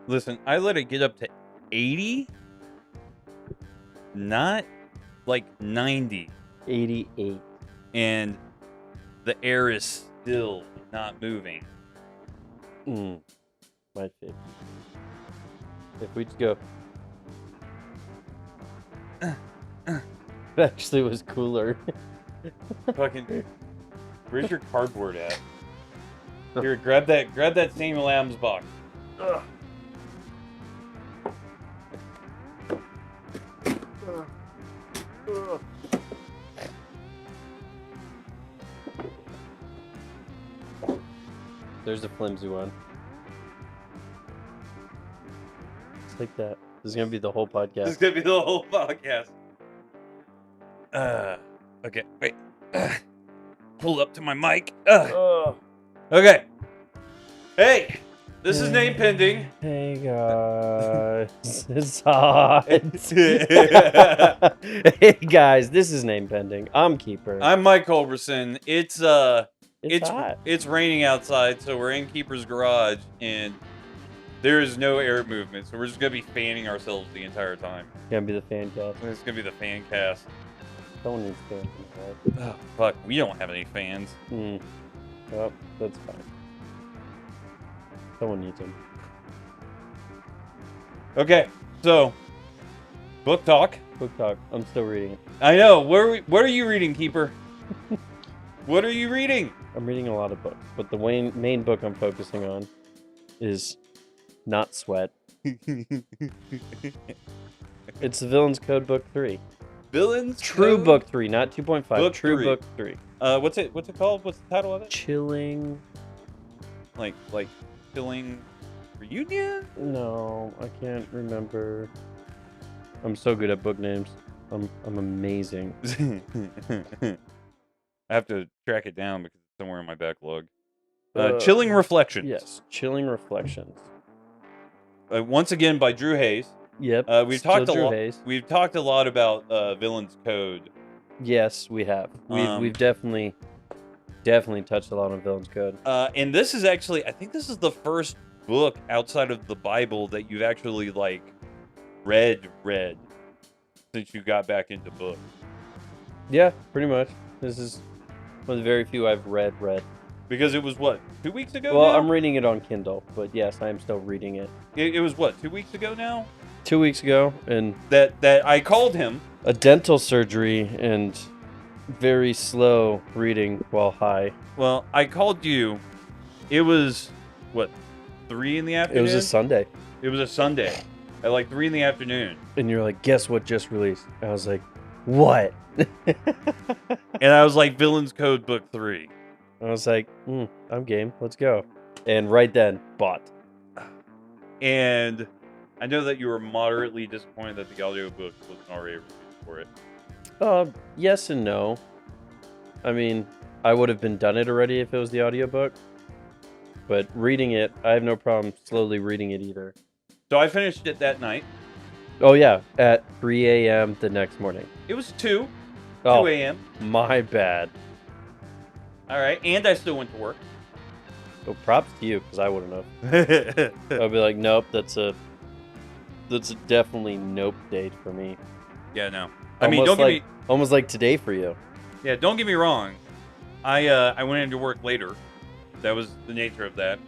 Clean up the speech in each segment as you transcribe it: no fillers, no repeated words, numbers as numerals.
Listen, I let it get up to 80, not like 90, 88. and the air is still not moving. My favorite. If we just go. It actually was cooler. Fucking, where's your cardboard at? Here, grab that same lamb's box. Ugh. There's a flimsy one. It's like that. This is gonna be the whole podcast. This is gonna be the whole podcast. Okay, wait. Pull up to my mic. Okay. Hey, this is name pending. Hey guys, it's hot. Hey guys, this is name pending. I'm Keeper. I'm Mike Culberson. It's hot. It's raining outside, so we're in Keeper's garage, and there is no air movement, so we're just gonna be fanning ourselves the entire time. Gonna be the fan cast. It's gonna be the fan cast. Someone needs fans in the Oh, fuck, we don't have any fans. head. Well, that's fine. Someone needs them. Okay, so book talk. Book talk. I'm still reading it. I know. What are you reading, Keeper? What are you reading? I'm reading a lot of books, but the main book I'm focusing on is Not Sweat. It's the Villain's Code Book 3. Villains True Code? Book 3, not 2.5. Book True 3. Book 3. What's it called? What's the title of it? Chilling. Like Killing Reunion? No, I can't remember. I'm so good at book names. I'm amazing. I have to track it down because it's somewhere in my backlog. Chilling Reflections. Yes, Chilling Reflections. Once again by Drew Hayes. Yep. We've still talked a Drew lot. Hayes. We've talked a lot about Villain's Code. Yes, we have. We've definitely touched a lot on Villain's Code. And this is actually, I think this is the first book outside of the Bible that you've actually like read since you got back into books. Yeah, pretty much. This is one of the very few I've read. Because it was what, 2 weeks ago? Well, now? I'm reading it on Kindle, but yes, I am still reading it. It was what, 2 weeks ago now? 2 weeks ago, and That I called him. a dental surgery and very slow reading while high. Well, I called you. It was what, 3 in the afternoon? It was a Sunday. It was a Sunday at like 3 in the afternoon. And you're like, guess what just released? And I was like, what? And I was like, Villain's Code Book 3. I was like, I'm game. Let's go. And right then, bought. And I know that you were moderately disappointed that the audiobook wasn't already released for it. Yes and no. I mean, I would have done it already if it was the audiobook. But reading it, I have no problem slowly reading it either. So I finished it that night. Oh yeah, at 3 a.m. the next morning. It was 2 Oh, a.m. my bad. All right, and I still went to work. Oh, props to you, because I wouldn't have. I'd be like, nope, that's a definitely nope date for me. Yeah, no. I mean, Almost like today for you. Yeah, don't get me wrong. I went into work later. That was the nature of that.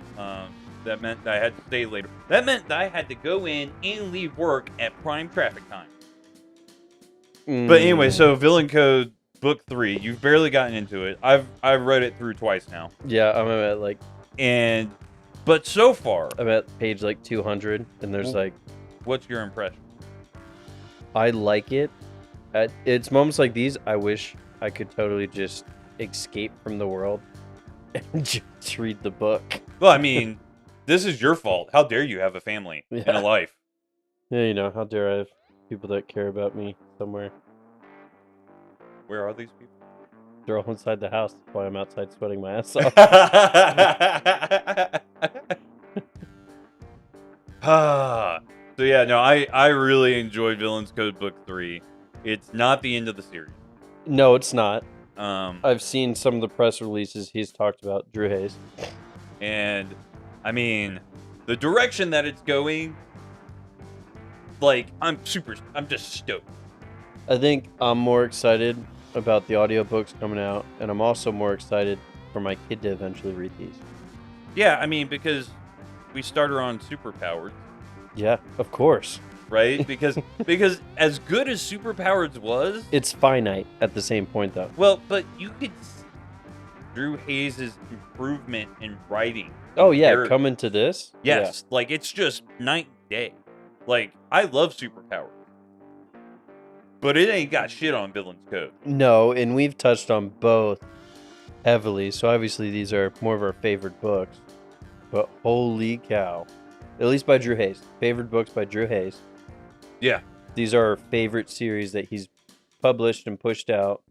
That meant that I had to stay later. That meant that I had to go in and leave work at prime traffic time. But anyway, so Villain Code Book 3, you've barely gotten into it. I've read it through twice now. Yeah, I'm but so far, I'm at page like 200, and there's like, what's your impression? I like it. It's moments like these I wish I could totally just escape from the world and just read the book. Well, I mean, this is your fault. How dare you have a family and a life? Yeah, how dare I have people that care about me somewhere. Where are these people? They're all inside the house. That's why I'm outside sweating my ass off. So yeah, no, I really enjoyed Villain's Code Book 3. It's not the end of the series. No, it's not. I've seen some of the press releases he's talked about Drew Hayes. And I mean, the direction that it's going, like, I'm just stoked. I think I'm more excited about the audiobooks coming out, and I'm also more excited for my kid to eventually read these. Yeah, I mean, because we started on Superpowered, Yeah, of course. right? Because as good as Superpowered was, It's finite at the same point, though. well, but you could see Drew Hayes' improvement in writing. Oh, yeah, Character. coming to this? Yes, like, it's just night and day. Like, I love Superpowered, but it ain't got shit on Villain's Code. No, and we've touched on both heavily, so obviously these are more of our favorite books. But holy cow. At least by Drew Hayes. Favorite books by Drew Hayes. Yeah. These are our favorite series that he's published and pushed out.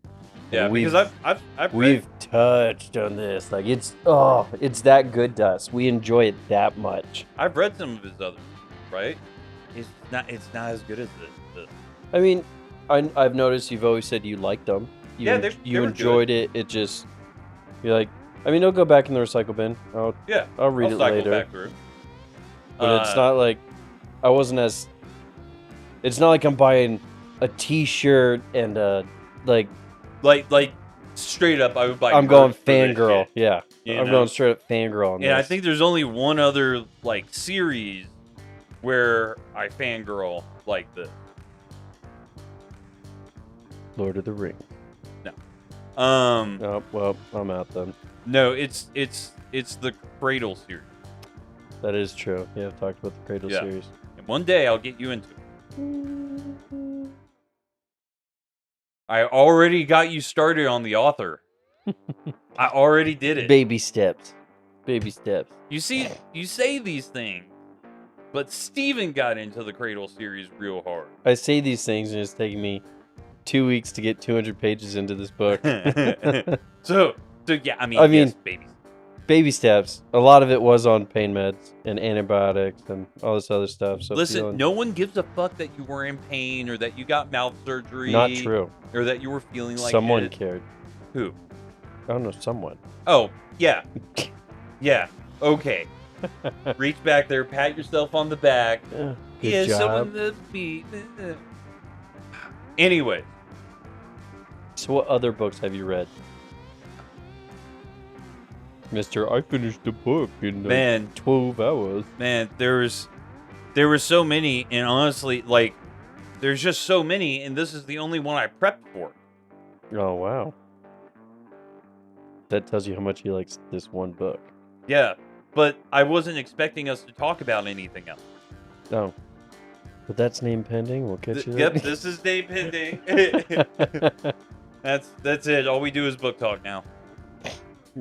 Yeah, And because I've read, we've touched on this. Like, it's that good to us. We enjoy it that much. I've read some of his others, right? It's not as good as this. I mean, I've noticed you've always said you liked them. Yeah, they you were enjoyed it. It just, you're like, I mean, it'll go back in the recycle bin. I'll read it cycle later. back through. But it's not like I wasn't as. It's not like I'm buying a T-shirt and like straight up. I would buy. I'm going merch for this fangirl. shit, Yeah, you I'm know? going straight up fangirl on And I this. think there's only one other like series where I fangirl like this. Lord of the Rings. No. Oh well, I'm out then. No, it's the Cradle series. That is true. Yeah, I've talked about the Cradle Yeah. series. And one day I'll get you into it. I already got you started on the author. I already did it. Baby steps. Baby steps. You see, you say these things, but Steven got into the Cradle series real hard. I say these things and it's taking me 2 weeks to get 200 pages into this book. so yeah, I mean, yes, babies. Baby steps. A lot of it was on pain meds and antibiotics and all this other stuff. So Listen, no one gives a fuck that you were in pain or that you got mouth surgery. Not true. Or that you were feeling like someone shit. cared. Who? I don't know, someone. Oh, yeah. Yeah. Okay. Reach back there, pat yourself on the back. Good job. someone that's me. Anyway. So what other books have you read? Mister, I finished the book in 12 hours. Man, there were so many, and honestly, like, there's just so many, and this is the only one I prepped for. Oh, wow. That tells you how much he likes this one book. Yeah, but I wasn't expecting us to talk about anything else. Oh. But that's name pending. We'll catch you Yep, there. this is name pending. That's it. All we do is book talk now.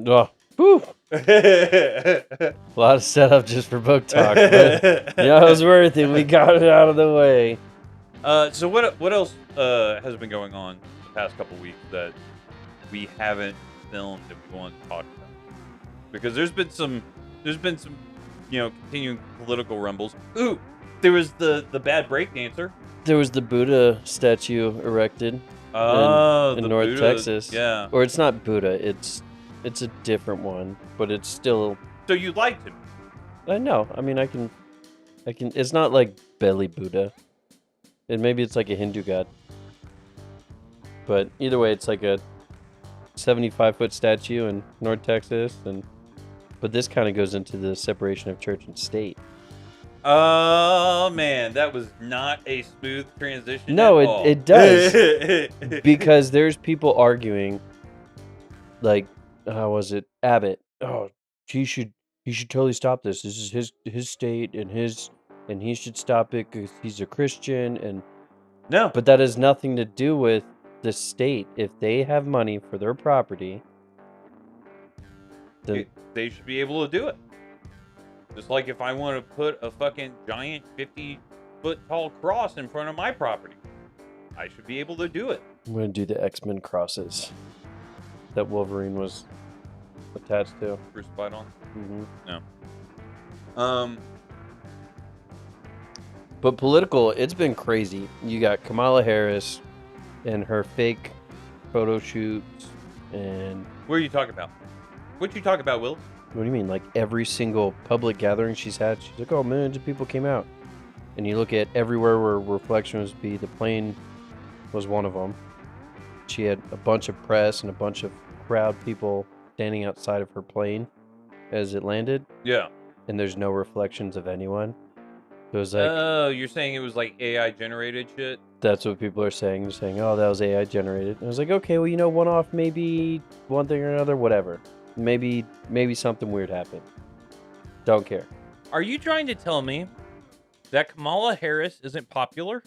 Oh, whew. A lot of setup just for book talk. But yeah, it was worth it. We got it out of the way. So what else has been going on the past couple weeks that we haven't filmed and we want to talk about? Because there's been some continuing political rumbles. Ooh, there was the bad breakdancer. There was the Buddha statue erected Oh, in the North Buddha, Texas. Yeah. Or it's not Buddha. It's a different one, but it's still. So you liked him? I know. I mean, I can. It's not like Belly Buddha. And maybe it's like a Hindu god. But either way, it's like a 75-foot statue in North Texas, but this kind of goes into the separation of church and state. Oh man, that was not a smooth transition. No, at all. it does. Because there's people arguing, like, how was it? Abbott. Oh, he should totally stop this. This is his state and he should stop it because he's a Christian and. No. But that has nothing to do with the state. If they have money for their property, then they should be able to do it. Just like if I want to put a fucking giant 50-foot tall cross in front of my property, I should be able to do it. I'm going to do the X-Men crosses that Wolverine was attached to. Crucified on? Mm-hmm. No. But political, it's been crazy. You got Kamala Harris and her fake photo shoots and... What are you talking about? What you talking about, Will? What do you mean? Like every single public gathering she's had, she's like, oh, millions of people came out. And you look at everywhere where reflection was be, the plane was one of them. She had a bunch of press and a bunch of crowd people standing outside of her plane as it landed. Yeah. And there's no reflections of anyone. So it was like, oh, you're saying it was like AI generated shit? that's what people are saying. They're saying, oh, that was AI generated. And I was like, okay, well, you know, one off, maybe one thing or another, whatever. Maybe something weird happened. Don't care. Are you trying to tell me that Kamala Harris isn't popular?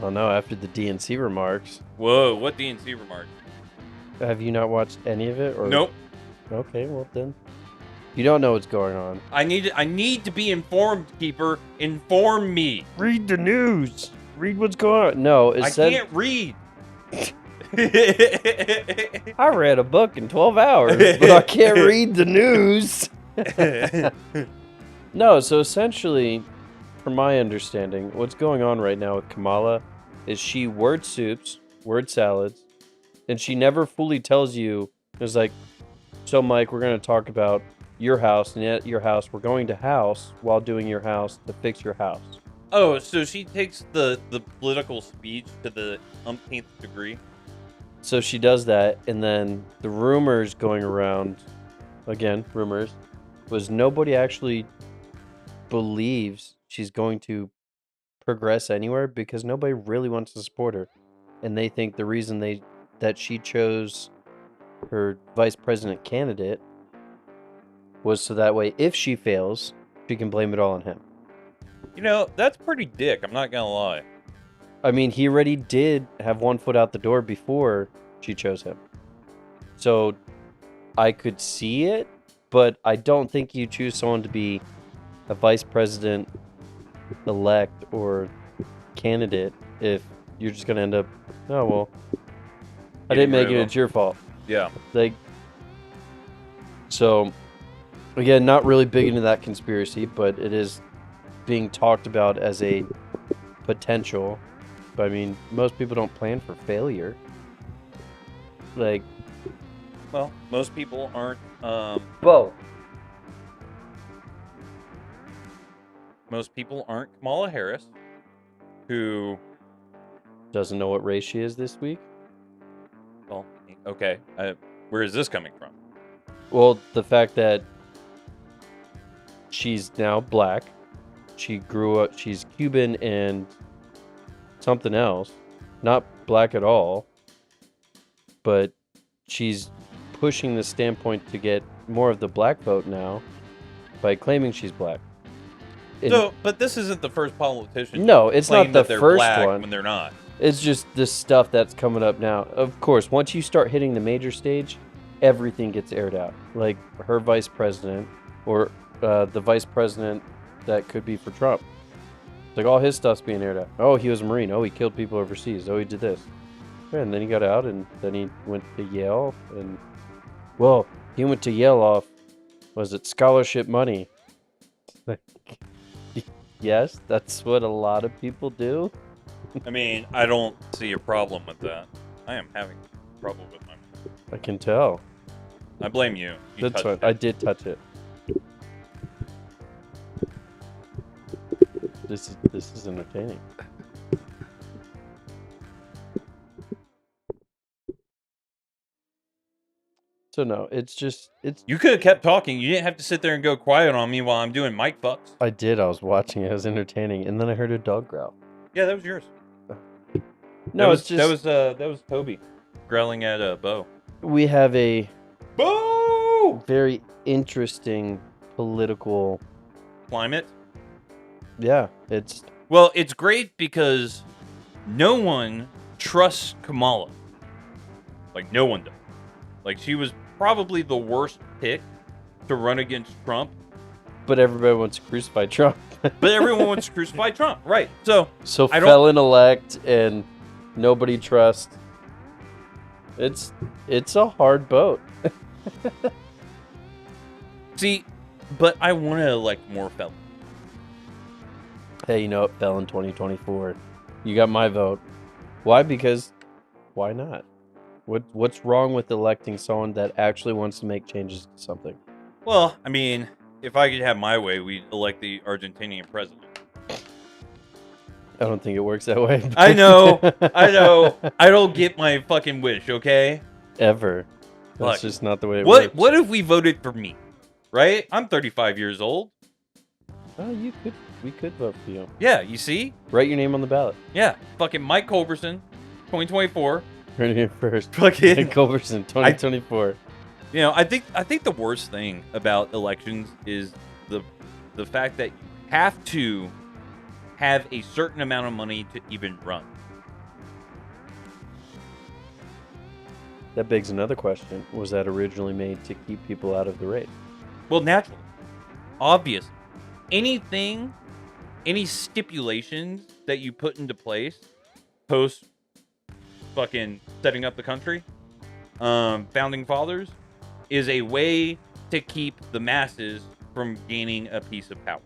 Oh no, after the DNC remarks. Whoa, what DNC remarks? Have you not watched any of it? Or... Nope. Okay, well then. You don't know what's going on. I need to be informed, Keeper. Inform me. Read the news. Read what's going on. No, I can't read. I read a book in 12 hours, but I can't read the news. No, so essentially, from my understanding, what's going on right now with Kamala is she word soups, word salads, and she never fully tells you, it's like, so Mike, we're going to talk about your house, and at your house, we're going to house while doing your house to fix your house. Oh, so she takes the political speech to the umpteenth degree? So she does that, and then the rumors going around, again, rumors, was nobody actually believes she's going to progress anywhere because nobody really wants to support her. And they think the reason that she chose her vice president candidate was so that way, if she fails, she can blame it all on him. You know, that's pretty dick, I'm not gonna lie. I mean, he already did have one foot out the door before she chose him. So I could see it, but I don't think you choose someone to be a vice president elect or candidate if you're just going to end up, oh, well, I didn't make it, it's your fault. Yeah. Like, so, again, not really big into that conspiracy, but it is being talked about as a potential. But I mean, most people don't plan for failure. Like, well, most people aren't. Well, most people aren't Kamala Harris, who doesn't know what race she is this week. Well, okay. Where is this coming from? Well, the fact that she's now black. She grew up. She's Cuban and something else, not black at all. But she's pushing the standpoint to get more of the black vote now by claiming she's black. So, but this isn't the first politician. No, it's not the first black one. When they're not. It's just this stuff that's coming up now. Of course, once you start hitting the major stage, everything gets aired out. Like her vice president or the vice president that could be for Trump. It's like all his stuff's being aired out. Oh, he was a Marine. Oh, he killed people overseas. Oh, he did this. And then he got out, and then he went to Yale. And, well, he went to Yale off, was it scholarship money? Yes, that's what a lot of people do. I mean, I don't see a problem with that. I am having trouble with my. I can tell. I blame you. That's fine. I did touch it. This is entertaining. So no, it's. You could have kept talking. You didn't have to sit there and go quiet on me while I'm doing mic fucks. I did. I was watching it. It was entertaining, and then I heard a dog growl. Yeah, that was yours. No, it's just that was Toby growling at Bo. We have a Bo very interesting political climate. Yeah, it's great because no one trusts Kamala. Like no one does. Like she was probably the worst pick to run against Trump. But everybody wants to crucify Trump. But everyone wants to crucify Trump, right? So felon-elect and nobody trusts. It's a hard boat. See, but I want to elect more felons. Hey, you know what? Felon 2024. You got my vote. Why? Because why not? What's wrong with electing someone that actually wants to make changes to something? Well, I mean, if I could have my way, we'd elect the Argentinian president. I don't think it works that way. I know. I don't get my fucking wish, okay? Ever. That's Look, just not the way it works. What if we voted for me? Right? I'm 35 years old. Oh, we could vote for you. Yeah, you see? Write your name on the ballot. Yeah, fucking Mike Culberson, 2024. Turn it first. Fucking Mike Culberson, 2024. You know, I think the worst thing about elections is the fact that you have to have a certain amount of money to even run. That begs another question. Was that originally made to keep people out of the race? Well, naturally. Obvious. Anything, any stipulations that you put into place post fucking setting up the country, founding fathers, is a way to keep the masses from gaining a piece of power.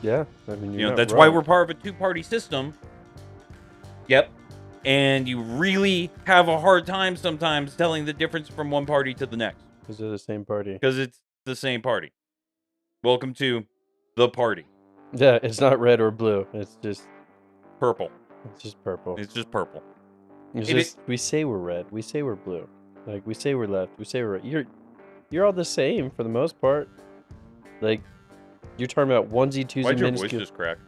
Yeah, I mean, You know, that's why we're part of a two-party system. Yep. And you really have a hard time sometimes telling the difference from one party to the next. Because they're the same party. Because it's the same party. Welcome to the party. Yeah, it's not red or blue. It's just Purple. It's just purple. It's just purple. It's just, we say we're red. We say we're blue. Like, we say we're left. We say we're right. You're all the same for the most part. Like, you're talking about onesie, twosie, Why'd your voice minuscule. just crack?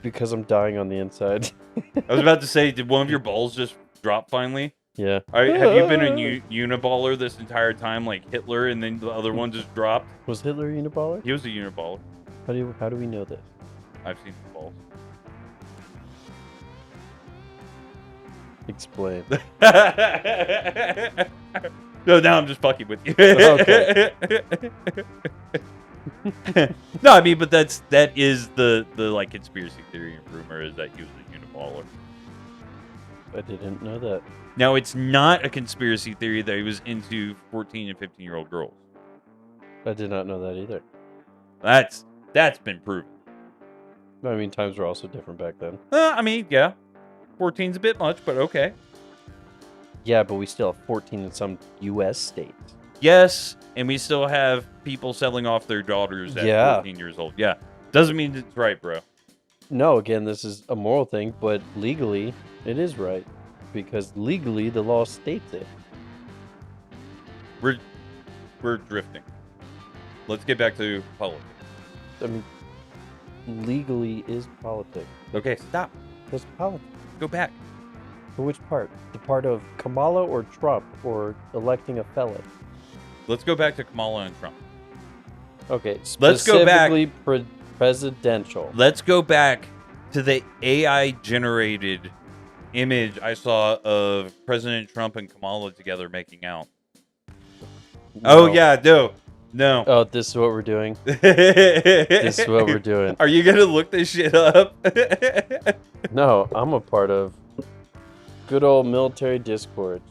Because I'm dying on the inside. I was about to say, did one of your balls just drop finally? Yeah. Have you been a uniballer this entire time, like Hitler, and then the other one just dropped? Was Hitler a uniballer? He was a uniballer. How do we know this? I've seen the balls. Explain. No, now I'm just fucking with you. Okay. No, I mean, but that is the like conspiracy theory and rumor is that he was a uniballer. I didn't know that. Now, it's not a conspiracy theory that he was into 14 and 15-year-old girls. I did not know that either. That's been proven. I mean, times were also different back then. I mean, yeah. 14's a bit much, but okay. Yeah, but we still have 14 in some U.S. states. Yes, and we still have people selling off their daughters at 14 years old. Yeah. Doesn't mean it's right, bro. No, again, this is a moral thing, but legally, it is right. Because legally, the law states it. We're drifting. Let's get back to politics. I mean, legally is politics. Okay, stop. That's politics. Go back. For which part? The part of Kamala or Trump or electing a felon? Let's go back to Kamala and Trump. Okay, Let's go back. Specifically presidential. Let's go back to the AI-generated image I saw of President Trump and Kamala together making out. No. Oh, yeah, no. Oh, this is what we're doing. This is what we're doing. Are you going to look this shit up? No, I'm a part of good old military Discord.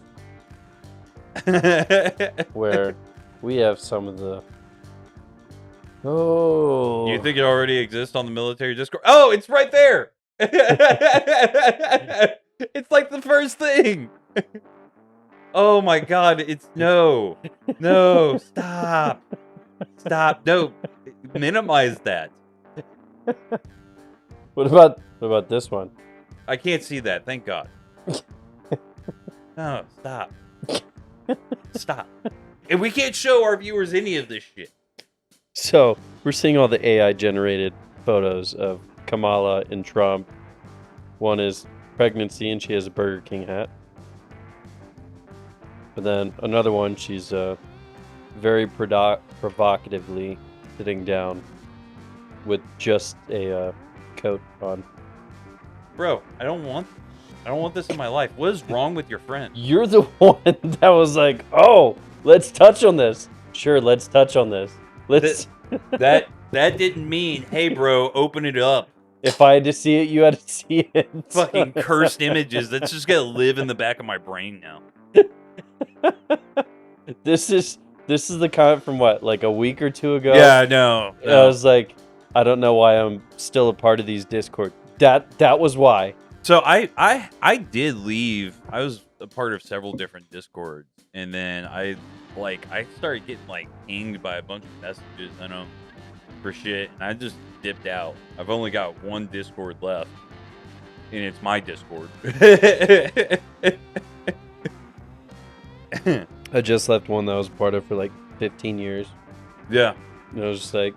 Where we have some of the... Oh. You think it already exists on the military Discord? Oh, it's right there. It's like the first thing. Oh my God. It's no, stop, no, minimize that. What about this one? I can't see that. Thank God. No, stop. And we can't show our viewers any of this shit. So, we're seeing all the AI generated photos of Kamala and Trump. One is pregnancy and she has a Burger King hat. But then another one, she's very provocatively sitting down with just a coat on. Bro, I don't want this in my life. What is wrong with your friend? You're the one that was like, "Oh, let's touch on this." Sure, let's touch on this. Let's. That didn't mean, hey, bro, open it up. If I had to see it, you had to see it. Fucking cursed images. That's just gonna live in the back of my brain now. This is the comment from what, like a week or two ago? Yeah, no. I was like, I don't know why I'm still a part of these Discord. That was why. So I did leave. I was a part of several different Discords, and then I like, I started getting, like, pinged by a bunch of messages on them for shit, and I just dipped out. I've only got one Discord left, and it's my Discord. I just left one that I was part of for like 15 years. Yeah. And I was just like,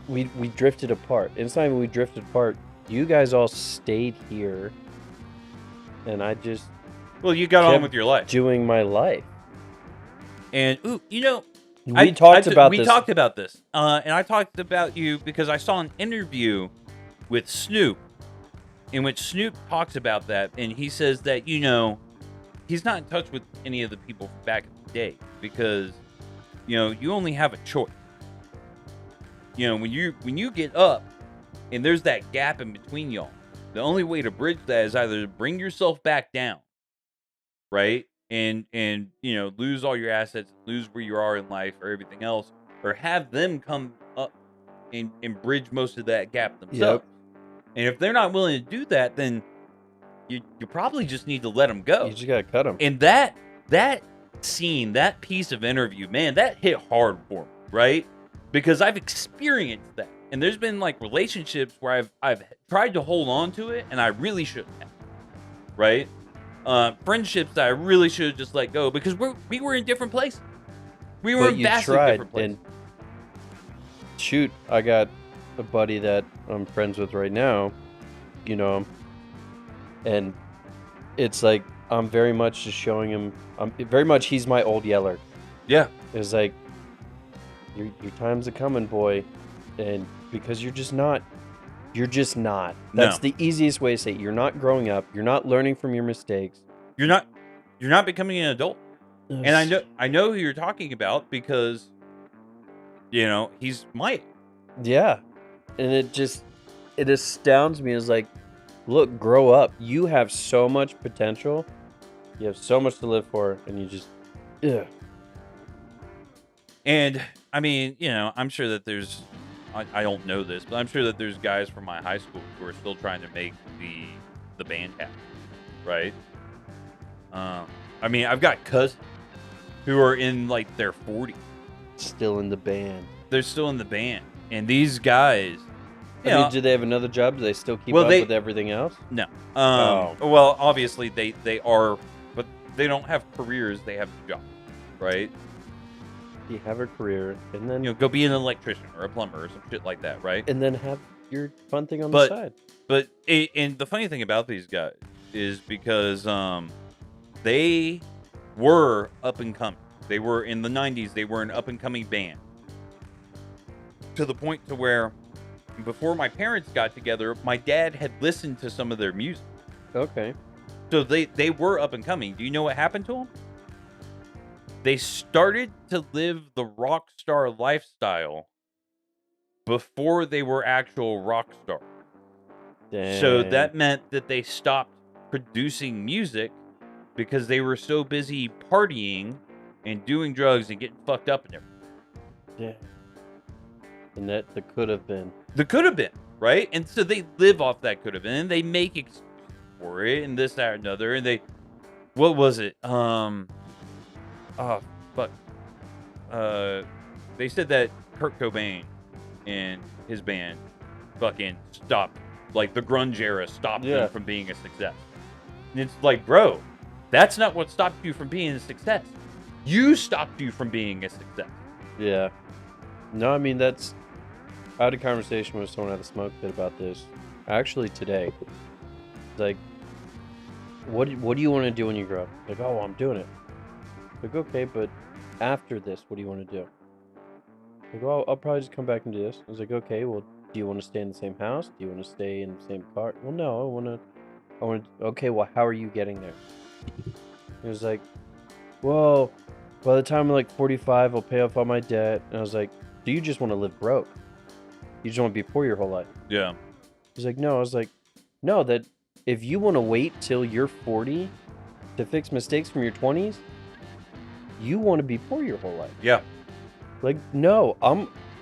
we drifted apart. And it's not even we drifted apart. You guys all stayed here, and I just Well, you got on with your life. Doing my life. And, ooh, you know, we talked about this. And I talked about you because I saw an interview with Snoop in which Snoop talks about that. And he says that, you know, he's not in touch with any of the people from back in the day because, you know, you only have a choice. You know, when you get up and there's that gap in between y'all, the only way to bridge that is either to bring yourself back down, right? And you know, lose all your assets, lose where you are in life or everything else, or have them come up and bridge most of that gap themselves. Yep. And if they're not willing to do that, then you probably just need to let them go. You just gotta cut them. And that scene, that piece of interview, man, that hit hard for me, right? Because I've experienced that. And there's been like relationships where I've tried to hold on to it and I really shouldn't have. Right? Friendships that I really should have just let go because we were in different places. We were in vastly different places. And shoot, I got a buddy that I'm friends with right now, you know, and it's like I'm very much just showing him. Very much he's my old yeller. Yeah, it's like your time's a coming, boy, and because you're just not. That's the easiest way to say it. You're not growing up. You're not learning from your mistakes. You're not becoming an adult. And I know who you're talking about because, you know, he's my age. Yeah, and it astounds me. It's like, look, grow up. You have so much potential. You have so much to live for, and you just, ugh. And I mean, you know, I'm sure that there's. I don't know this, but I'm sure that there's guys from my high school who are still trying to make the band happen, right? I mean, I've got cousins who are in like their 40s. Still in the band. They're still in the band. And these guys... I mean, do they have another job? Do they still keep up with everything else? No. Well, obviously they are, but they don't have careers. They have jobs, right? You have a career, and then go be an electrician or a plumber or some shit like that, right? And then have your fun thing on the side. But and the funny thing about these guys is because they were up and coming. They were in the 90s. They were an up and coming band to the point to where before my parents got together, my dad had listened to some of their music. Okay. So they were up and coming. Do you know what happened to them? They started to live the rock star lifestyle before they were actual rock stars. Dang. So that meant that they stopped producing music because they were so busy partying and doing drugs and getting fucked up and everything. Yeah. And that the could have been. The could have been, right? And so they live off that could have been. And they make excuses for it and this, that, and another. And what was it? Oh, fuck. They said that Kurt Cobain and his band fucking stopped, like the grunge era stopped them from being a success. And it's like, bro, that's not what stopped you from being a success. You stopped you from being a success. Yeah. No, I mean, I had a conversation with someone at a smoke pit about this. Actually, today. It's like, what do you want to do when you grow up? Like, oh, I'm doing it. Like, okay, but after this, what do you want to do? Like, well, I'll probably just come back and do this. I was like, okay, well, do you want to stay in the same house? Do you want to stay in the same car? Well, no, I want to, okay, well, how are you getting there? He was like, well, by the time I'm like 45, I'll pay off all my debt. And I was like, do you just want to live broke? You just want to be poor your whole life? Yeah. He's like, no. I was like, no, that if you want to wait till you're 40 to fix mistakes from your 20s, you want to be poor your whole life. Yeah. Like, no,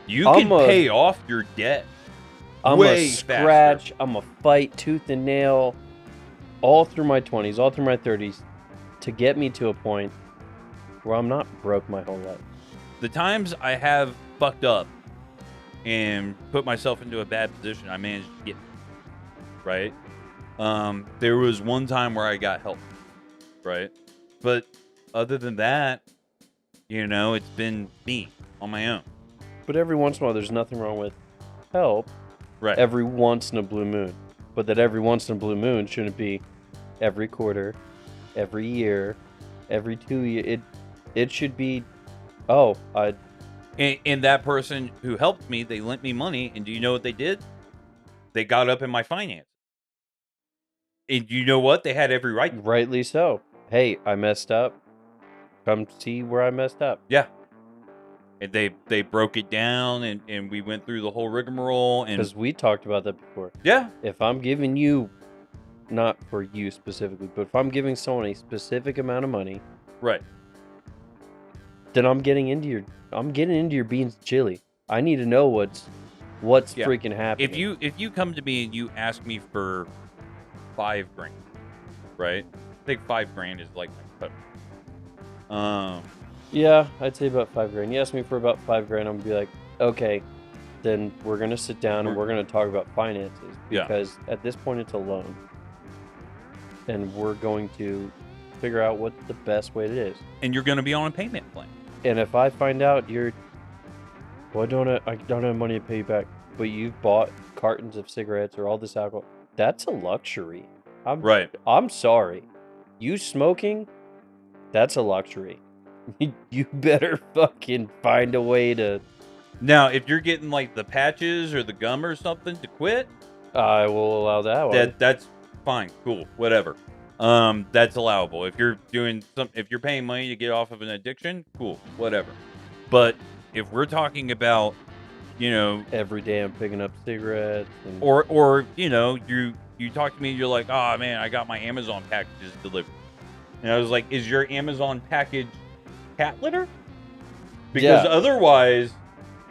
You can pay off your debt. I'm way a scratch. Faster. I'm a fight tooth and nail all through my 20s, all through my 30s to get me to a point where I'm not broke my whole life. The times I have fucked up and put myself into a bad position, I managed to get, right? There was one time where I got help, right? But other than that, it's been me on my own. But every once in a while, there's nothing wrong with help. Right. Every once in a blue moon. But that every once in a blue moon shouldn't be every quarter, every year, every 2 years. It should be, And that person who helped me, they lent me money, and do you know what they did? They got up in my finance. And you know what? They had every right. Rightly so. Hey, I messed up. Come see where I messed up. Yeah. And they broke it down, and we went through the whole rigmarole. Because we talked about that before. Yeah. If I'm giving you, not for you specifically, but if I'm giving someone a specific amount of money, right, then I'm getting into your beans and chili. I need to know what's freaking happening. If you come to me and you ask me for $5,000, right? I think $5,000 is like my cut. Yeah, I'd say about $5,000. You ask me for about $5,000, I'm gonna be like, okay, then we're gonna sit down and we're gonna talk about finances, because at this point it's a loan, and we're going to figure out what the best way it is. And you're gonna be on a payment plan. And if I find out I don't have money to pay you back, but you've bought cartons of cigarettes or all this alcohol, that's a luxury. I'm sorry. You smoking, that's a luxury. You better fucking find a way to... Now, if you're getting like the patches or the gum or something to quit, I will allow that one. That's fine, cool, whatever. That's allowable. If you're paying money to get off of an addiction, cool, whatever. But if we're talking about, every day I'm picking up cigarettes, or you talk to me, you're like, oh man, I got my Amazon packages delivered, and I was like, is your Amazon package cat litter? Because otherwise,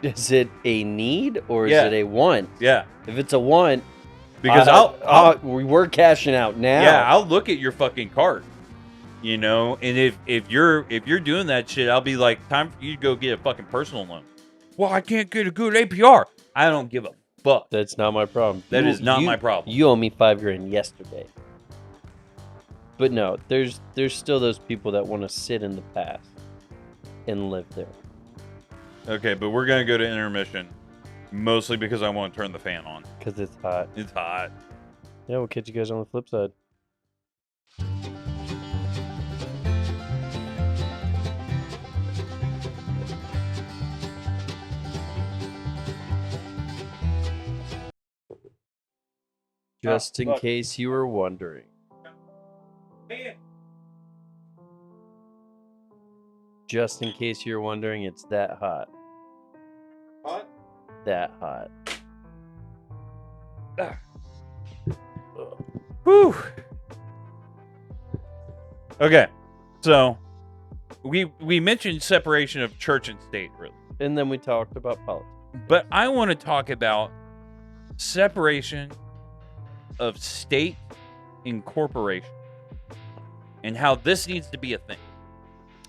is it a need or is it a want? Yeah. If it's a want, because we're cashing out now. Yeah, I'll look at your fucking cart, and if you're doing that shit, I'll be like, time for you to go get a fucking personal loan. Well, I can't get a good APR. I don't give a fuck. That's not my problem. That is not my problem. You owe me $5,000 yesterday. But no, there's still those people that want to sit in the past and live there. Okay, but we're gonna go to intermission, mostly because I want to turn the fan on. Because it's hot. It's hot. Yeah, we'll catch you guys on the flip side. Just in case you were wondering. Just in case you're wondering, it's that hot. Hot? That hot. Whew. Okay, so we mentioned separation of church and state, really. And then we talked about politics. But I want to talk about separation of state and corporation and how this needs to be a thing.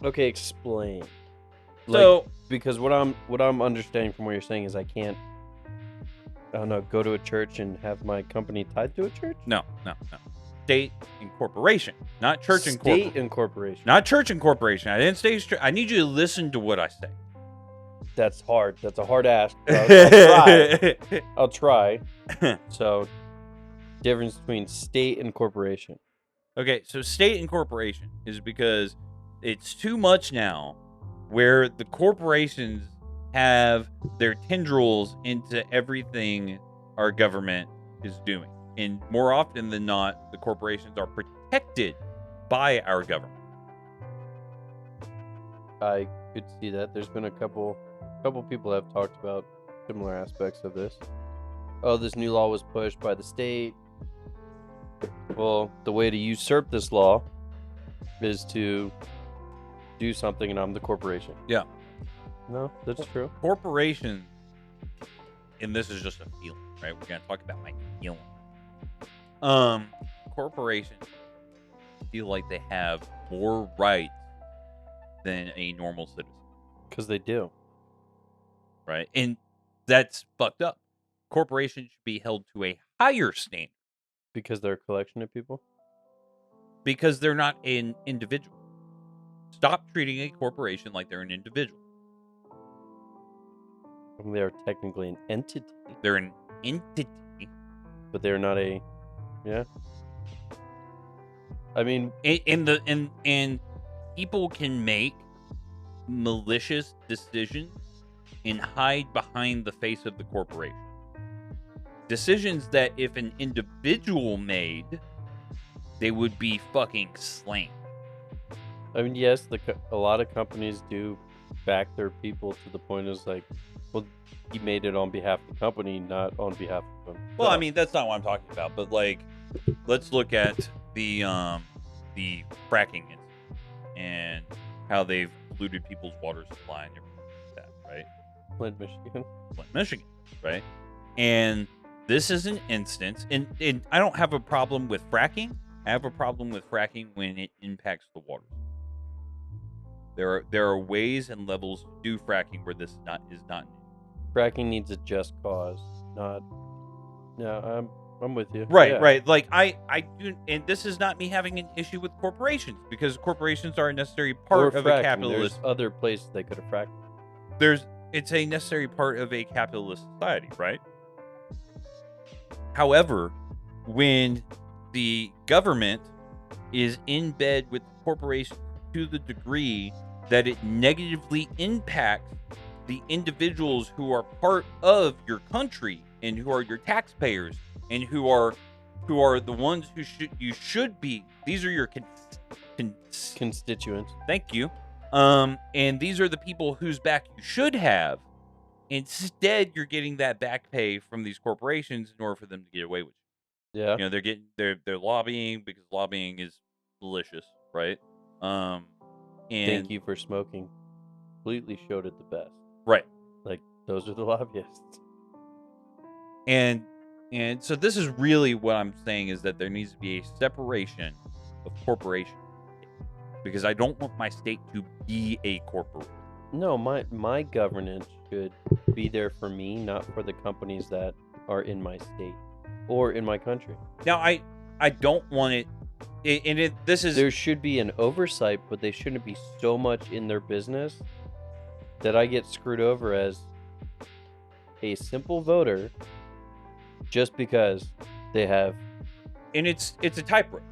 Okay, explain. So, because what I'm understanding from what you're saying is I can't, I don't know, go to a church and have my company tied to a church? No. State and corporation, not church and corporation. State and corporation. Not church and corporation. I didn't say I need you to listen to what I say. That's hard. That's a hard ask. I'll try. So, difference between state and corporation. Okay, so state and corporation is because it's too much now where the corporations have their tendrils into everything our government is doing. And more often than not, the corporations are protected by our government. I could see that. There's been a couple people have talked about similar aspects of this. Oh, this new law was pushed by the state. Well, the way to usurp this law is to do something, and I'm the corporation. Yeah. No, that's true. Corporations, and this is just a feeling, right? We're going to talk about my feeling. Corporations feel like they have more rights than a normal citizen, Because they do. right? And that's fucked up. Corporations should be held to a higher standard Because they're a collection of people. because they're not an individual. Stop treating a corporation like they're an individual. I mean, they are technically an entity, They're an entity. but they're not a. Yeah. I mean, And people can make malicious decisions and hide behind the face of the corporation. Decisions that if an individual made, they would be fucking slain. yes, a lot of companies do back their people to the point is like, well, he made it on behalf of the company, not on behalf of them. Well, I mean, that's not what I'm talking about, but like, let's look at the fracking incident and how they've polluted people's water supply and everything like that, right? Flint, Michigan. Flint, Michigan, right? And this is an instance, and I don't have a problem with fracking. I have a problem with fracking when it impacts the waters. There are ways and levels to do fracking where this is not. Fracking needs a just cause, not. No, I'm with you. Right, Yeah. right. Like I do, and this is not me having an issue with corporations because corporations are a necessary part Or of fracking. a capitalist. There's other places they could have fracked. It's a necessary part of a capitalist society, right? However, when the government is in bed with corporations to the degree that it negatively impacts the individuals who are part of your country and who are your taxpayers and who are the ones who should be. These are your Constituents. Thank you. And these are the people whose back you should have. Instead, you're getting that back pay from these corporations in order for them to get away with it. Yeah. You know, they're lobbying because lobbying is malicious, right? And Thank you for smoking. Completely showed it the best. right. Like, those are the lobbyists. And so this is really what I'm saying is that there needs to be a separation of corporation because I don't want my state to be a corporation. No, my governance should be there for me, not for the companies that are in my state or in my country. Now, I don't want it. This is There should be an oversight, but they shouldn't be so much in their business that I get screwed over as a simple voter just because they have. and it's a tightrope,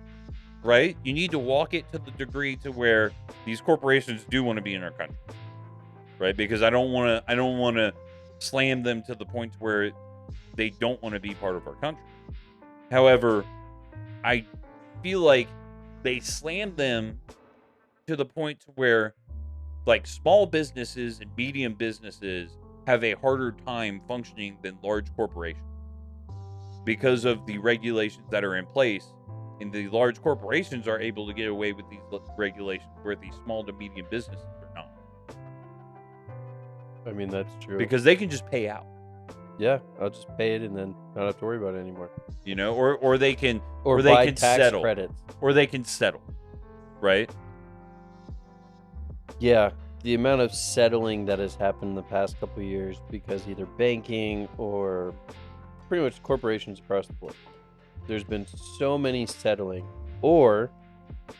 right? You need to walk it to the degree to where these corporations do want to be in our country, right? Because I don't want to slam them to the point where they don't want to be part of our country. However, I feel like they slam them to the point to where like small businesses and medium businesses have a harder time functioning than large corporations because of the regulations that are in place, and the large corporations are able to get away with these regulations where the small to medium businesses are not, I mean, that's true. because they can just pay out, Yeah, I'll just pay it and then not have to worry about it anymore. you know, or they can Or they buy can tax settle, credits. or they can settle, right? Yeah, the amount of settling that has happened in the past couple of years because either banking or pretty much corporations across the board. There's been so many settling. Or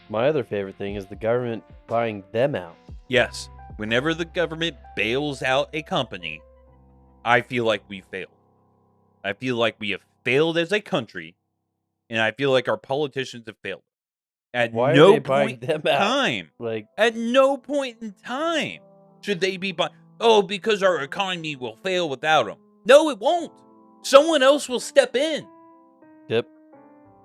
my other favorite thing is the government buying them out. Yes. Whenever the government bails out a company, I feel like we failed. I feel like we have failed as a country, and I feel like our politicians have failed. At Why are no they buying point them in out? time, Like, at no point in time should they be buying. Oh, because our economy will fail without them. No, it won't. Someone else will step in. yep.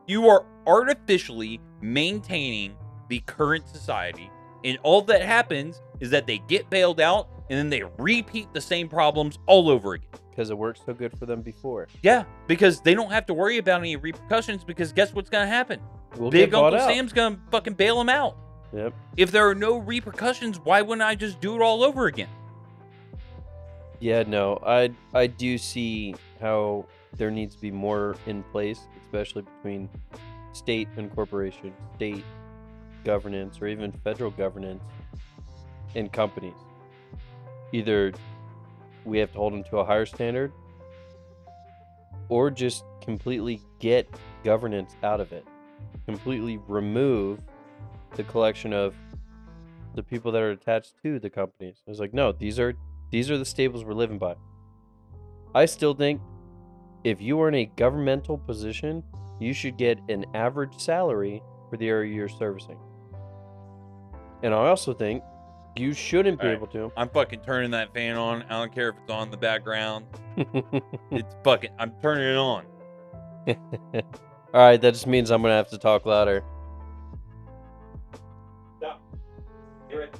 You are artificially maintaining the current society, and all that happens is that they get bailed out and then they repeat the same problems all over again. Because it worked so good for them before. Yeah, because they don't have to worry about any repercussions, because guess what's going to happen? We'll Big get bought Uncle out. Sam's going to fucking bail them out. Yep. If there are no repercussions, why wouldn't I just do it all over again? Yeah, no, I do see how there needs to be more in place, especially between state and corporation, state governance, or even federal governance, in companies. Either we have to hold them to a higher standard, or just completely get governance out of it. Completely remove the collection of the people that are attached to the companies. It's like, no, these are the staples we're living by. I still think if you are in a governmental position, you should get an average salary for the area you're servicing. And I also think you shouldn't be able to. I'm fucking turning that fan on. I don't care if it's on in the background. It's fucking, I'm turning it on. All right, that just means I'm going to have to talk louder. Stop. Hear it.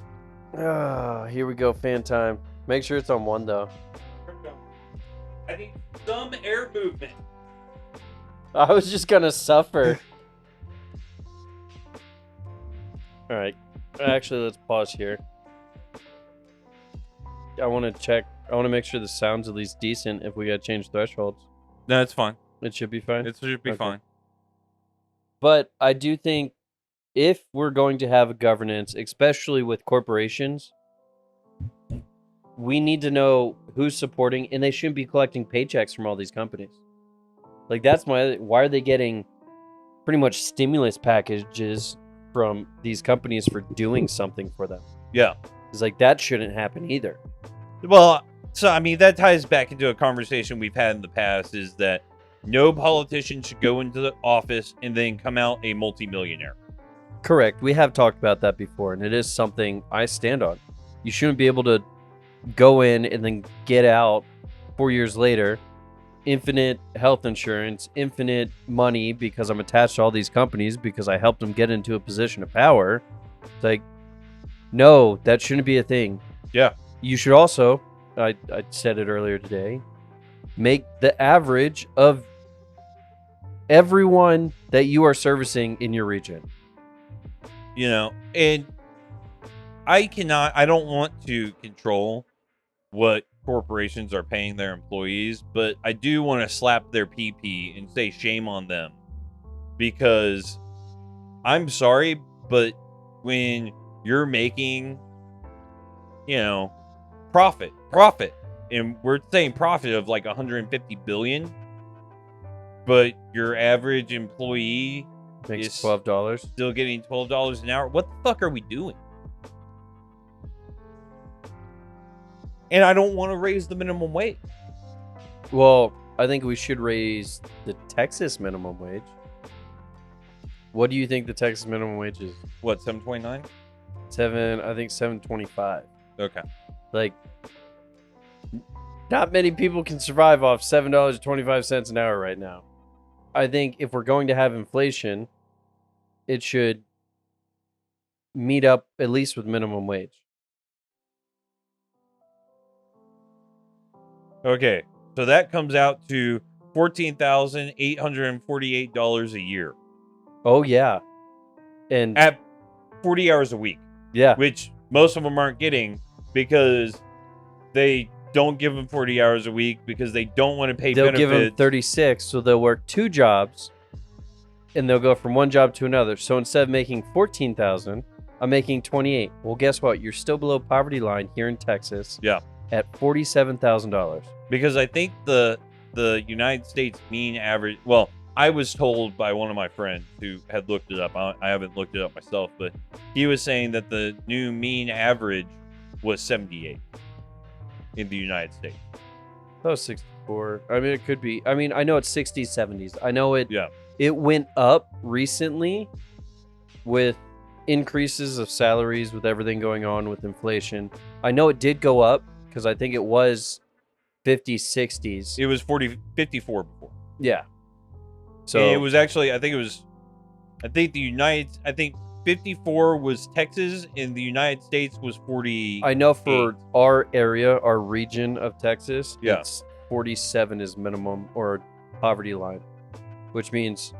Here we go, fan time. Make sure it's on 1, though. I need some air movement. I was just going to suffer. All right. Actually, let's pause here. I want to make sure the sound's at least decent if we got to change thresholds. No, it's fine. It should be fine? It should be fine. But I do think if we're going to have a governance, especially with corporations, we need to know who's supporting, and they shouldn't be collecting paychecks from all these companies. Like, that's why are they getting pretty much stimulus packages from these companies for doing something for them? Yeah. It's like, that shouldn't happen either. Well, so, I mean, that ties back into a conversation we've had in the past, is that no politician should go into the office and then come out a multimillionaire. Correct. We have talked about that before, and it is something I stand on. You shouldn't be able to go in and then get out 4 years later, infinite health insurance, infinite money because I'm attached to all these companies because I helped them get into a position of power. It's like, no, that shouldn't be a thing. Yeah. You should also, I said it earlier today, make the average of everyone that you are servicing in your region. You know, and I don't want to control what corporations are paying their employees, but I do want to slap their PP and say shame on them, because I'm sorry, but when you're making, you know, profit, and we're saying profit of like 150 billion, but your average employee Makes is $12. still getting $12 an hour. What the fuck are we doing? And I don't want to raise the minimum wage. Well, I think we should raise the Texas minimum wage. What do you think the Texas minimum wage is? What, $7.29? I think $7.25. Okay. Like, not many people can survive off $7.25 an hour right now. I think if we're going to have inflation, it should meet up at least with minimum wage. Okay. So that comes out to $14,848 a year. Oh, yeah. And at 40 hours a week. Yeah. Which most of them aren't getting because they don't give them 40 hours a week because they don't want to pay they'll benefits. give them 36, so they'll work 2 jobs and they'll go from one job to another. So instead of making $14,000, I'm making $28,000. Well, guess what? You're still below poverty line here in Texas. Yeah. At $47,000. Because I think the United States mean average, well, I was told by one of my friends who had looked it up. I haven't looked it up myself, but he was saying that the new mean average was 78 in the United States. That was 64. I mean, it could be. I mean, I know it's 60s, 70s. I know it. Yeah. It went up recently with increases of salaries, with everything going on with inflation. I know it did go up because I think it was 50s, 60s. It was 54 before. Yeah. So and it was actually, I think 54 was Texas and the United States was 40. I know for our area, our region of Texas, yeah. It's 47 is minimum or poverty line, which means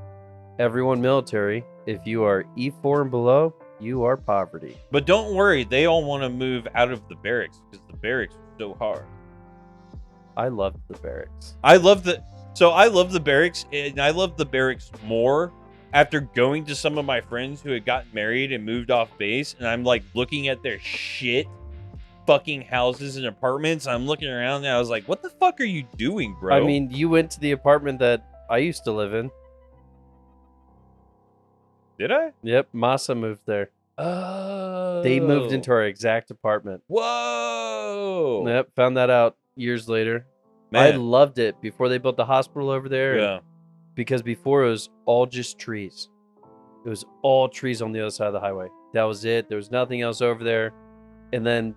everyone military, if you are E4 and below, you are poverty. But don't worry, they all want to move out of the barracks because the barracks are so hard. I love the barracks. I love the barracks, and I love the barracks more after going to some of my friends who had gotten married and moved off base, and I'm like looking at their shit fucking houses and apartments. I'm looking around and I was like, what the fuck are you doing, bro? I mean, you went to the apartment that I used to live in. Did I? Yep, Masa moved there. Oh. They moved into our exact apartment. Whoa. Yep, found that out years later. Man. I loved it before they built the hospital over there. Yeah. Because before it was all just trees. It was all trees on the other side of the highway. That was it. There was nothing else over there. And then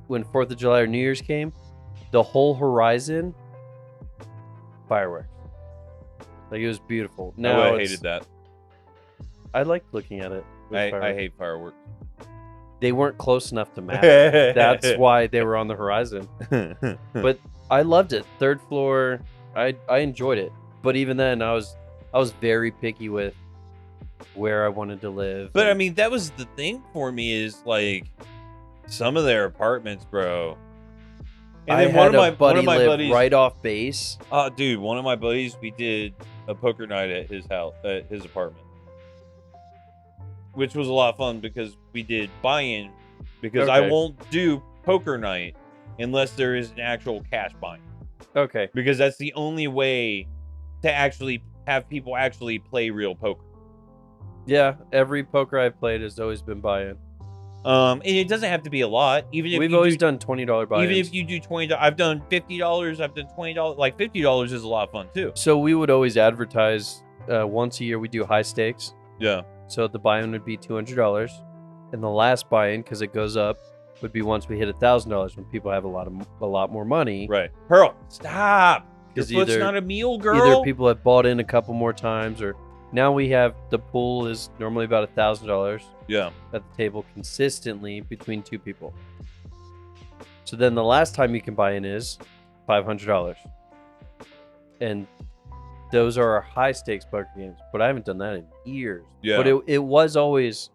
when 4th of July or New Year's came, the whole horizon, fireworks. Like, it was beautiful. No, I hated that. I liked looking at it. I hate fireworks. They weren't close enough to matter. That's why they were on the horizon. But I loved it. 3rd floor, I enjoyed it. But even then, I was very picky with where I wanted to live. But I mean, that was the thing for me is like some of their apartments, bro. And then one of my buddies right off base. Oh, dude, one of my buddies, we did a poker night at his house, at his apartment, which was a lot of fun because we did buy-in. Because I won't do poker night unless there is an actual cash buy-in. Okay. Because that's the only way to actually have people actually play real poker. Yeah, every poker I've played has always been buy-in. And it doesn't have to be a lot. Even if we've always done $20 buy-ins. Even if you do $20, I've done $50. I've done $20. Like $50 is a lot of fun too. So we would always advertise once a year. We do high stakes. Yeah. So the buy-in would be $200, and the last buy-in, because it goes up, would be once we hit $1,000 when people have a lot more money. Right. Pearl, stop. Your 'Cause foot's not a meal, girl. Either people have bought in a couple more times, or now we have the pool is normally about $1,000. Yeah. At the table consistently between 2 people. So then the last time you can buy in is $500, and those are our high stakes poker games. But I haven't done that in years. Yeah. But it was always,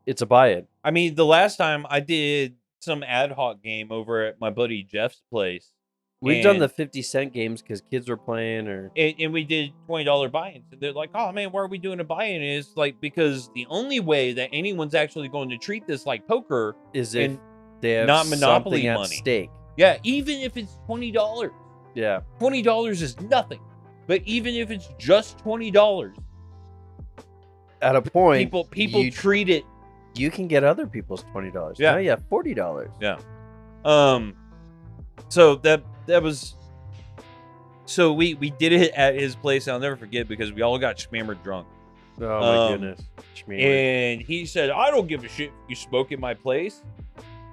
it's a buy-in. I mean, the last time I did some ad hoc game over at my buddy Jeff's place. We've done the 50-cent games because kids were playing, and we did $20 buy-ins. And they're like, oh man, why are we doing a buy-in? And it's like, because the only way that anyone's actually going to treat this like poker is if they have not Monopoly something money. At stake. Yeah, even if it's $20. Yeah. $20 is nothing. But even if it's just $20, at a point, people treat it. You can get other people's $20. Yeah. Now you have $40. Yeah. So that was. So we did it at his place. I'll never forget because we all got schmammered drunk. Oh my goodness. Schmammered. And he said, "I don't give a shit if you smoke in my place."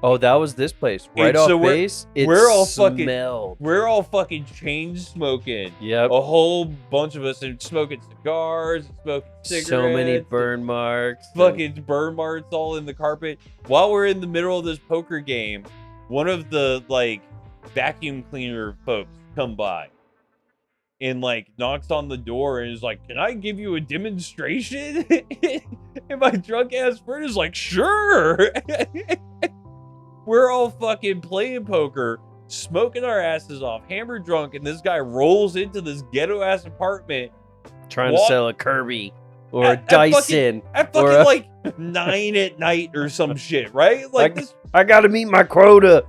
Oh, that was this place. Right And off so base, we're all smelled. We're all fucking chain smoking. Yep. A whole bunch of us and smoking cigars, and smoking cigarettes. So many burn marks. Fucking burn marks all in the carpet. While we're in the middle of this poker game, one of the like vacuum cleaner folks come by and like knocks on the door and is like, "Can I give you a demonstration?" And my drunk ass friend is like, "Sure." We're all fucking playing poker, smoking our asses off, hammered drunk, and this guy rolls into this ghetto ass apartment trying to sell a Kirby or a Dyson at fucking or like 9 at night or some shit, right? Like I gotta meet my quota.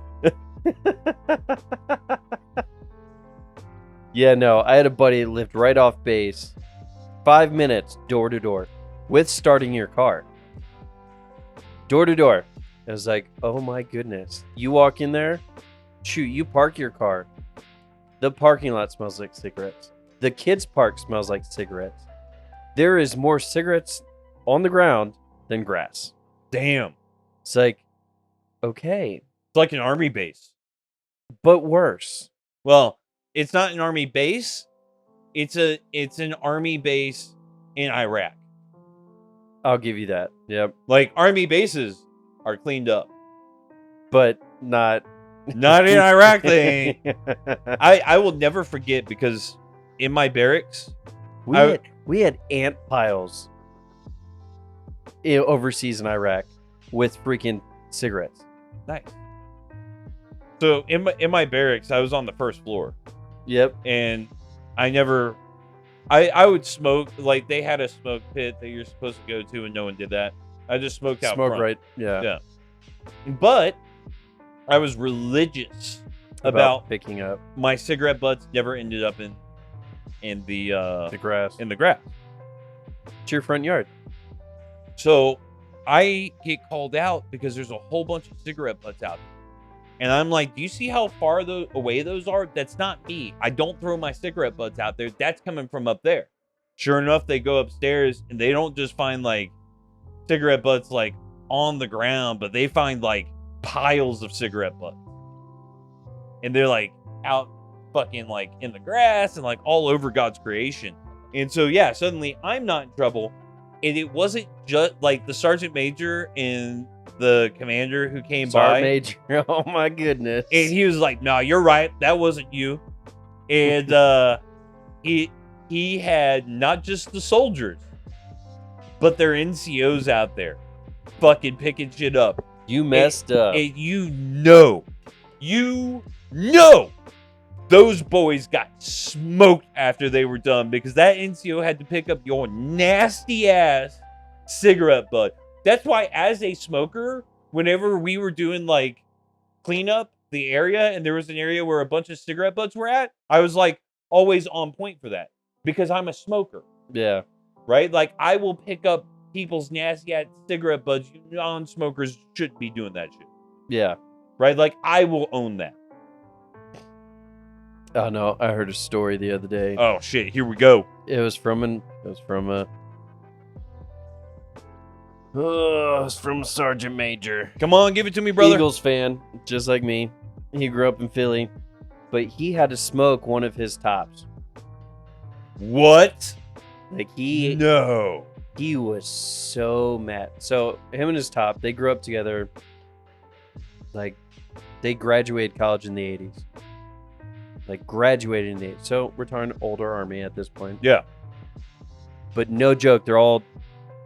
Yeah, no, I had a buddy that lived right off base, 5 minutes door to door, with starting your car, door to door. I was like, oh my goodness. You walk in there, shoot, you park your car. The parking lot smells like cigarettes. The kids' park smells like cigarettes. There is more cigarettes on the ground than grass. Damn. It's like, okay. It's like an army base. But worse. Well, it's not an army base. It's an army base in Iraq. I'll give you that. Yep. Like army bases are cleaned up, but not in Iraq. They ain't. I will never forget because in my barracks, we had ant piles overseas in Iraq with freaking cigarettes. Nice. So in my barracks, I was on the first floor. Yep. And I would smoke, like they had a smoke pit that you're supposed to go to and no one did that. I just smoked out front. Right. Yeah. Yeah. But I was religious about picking up my cigarette butts never ended up in the grass. in the grass. It's your front yard. So I get called out because there's a whole bunch of cigarette butts out there. And I'm like, do you see how far away those are? That's not me. I don't throw my cigarette butts out there. That's coming from up there. Sure enough, they go upstairs and they don't just find like cigarette butts like on the ground, but they find like piles of cigarette butts. And they're like out fucking like in the grass and like all over God's creation. And so, yeah, suddenly I'm not in trouble. And it wasn't just like the sergeant major and the commander who came by. Major. Oh my goodness. And he was like, "No, you're right. That wasn't you." And he had not just the soldiers, but their NCOs out there fucking picking shit up. You messed up. And you know, those boys got smoked after they were done because that NCO had to pick up your nasty ass cigarette butt. That's why, as a smoker, whenever we were doing like cleanup the area and there was an area where a bunch of cigarette butts were at, I was like always on point for that because I'm a smoker. Yeah. Right? Like I will pick up people's nasty ass cigarette butts. You non-smokers shouldn't be doing that shit. Yeah. Right? Like I will own that. Oh no, I heard a story the other day. Oh shit, here we go. It was from a sergeant major. Come on, give it to me, brother. Eagles fan, just like me. He grew up in Philly, but he had to smoke one of his tops. What? Like He was so mad. So him and his top, they grew up together. Like they graduated college in the 80s. Like graduated in the 80s. So we're talking older army at this point. Yeah. But no joke, they're all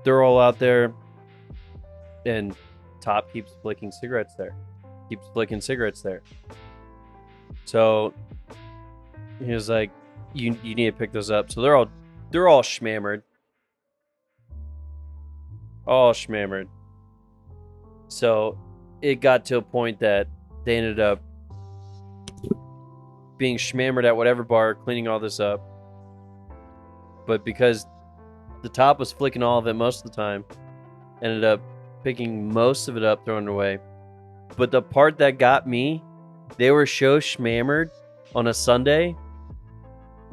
out there, and Top keeps flicking cigarettes there. So he was like, you need to pick those up. So they're all schmammered. So it got to a point that they ended up being schmammered at whatever bar, cleaning all this up. But because the Top was flicking all of it most of the time, ended up picking most of it up, throwing it away. But the part that got me, they were so schmammered on a Sunday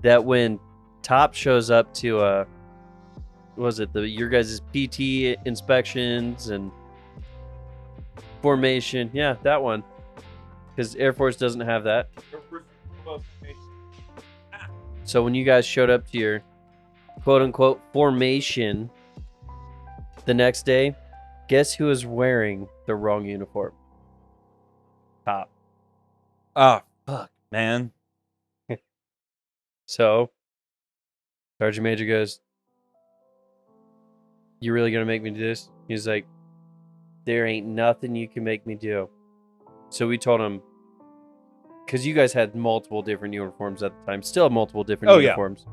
that when Top shows up to your guys' PT inspections and formation, yeah, that one, because Air Force doesn't have that. So when you guys showed up to your quote-unquote formation the next day, guess who was wearing the wrong uniform? Top. Oh, fuck, man. So Sergeant Major goes, "You really gonna make me do this?" He's like, "There ain't nothing you can make me do." So we told him, because you guys had multiple different uniforms at the time, still have multiple different uniforms. Yeah.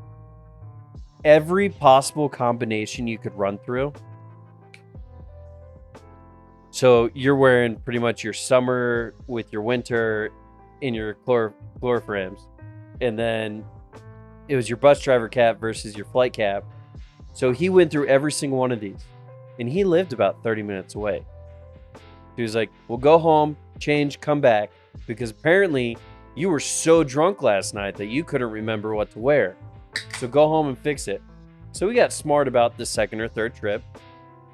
Every possible combination you could run through. So you're wearing pretty much your summer with your winter in your chloroforms. And then it was your bus driver cap versus your flight cap. So he went through every single one of these. And he lived about 30 minutes away. He was like, "We'll go home, change, come back." Because apparently you were so drunk last night that you couldn't remember what to wear. So go home and fix it. So we got smart about the second or third trip,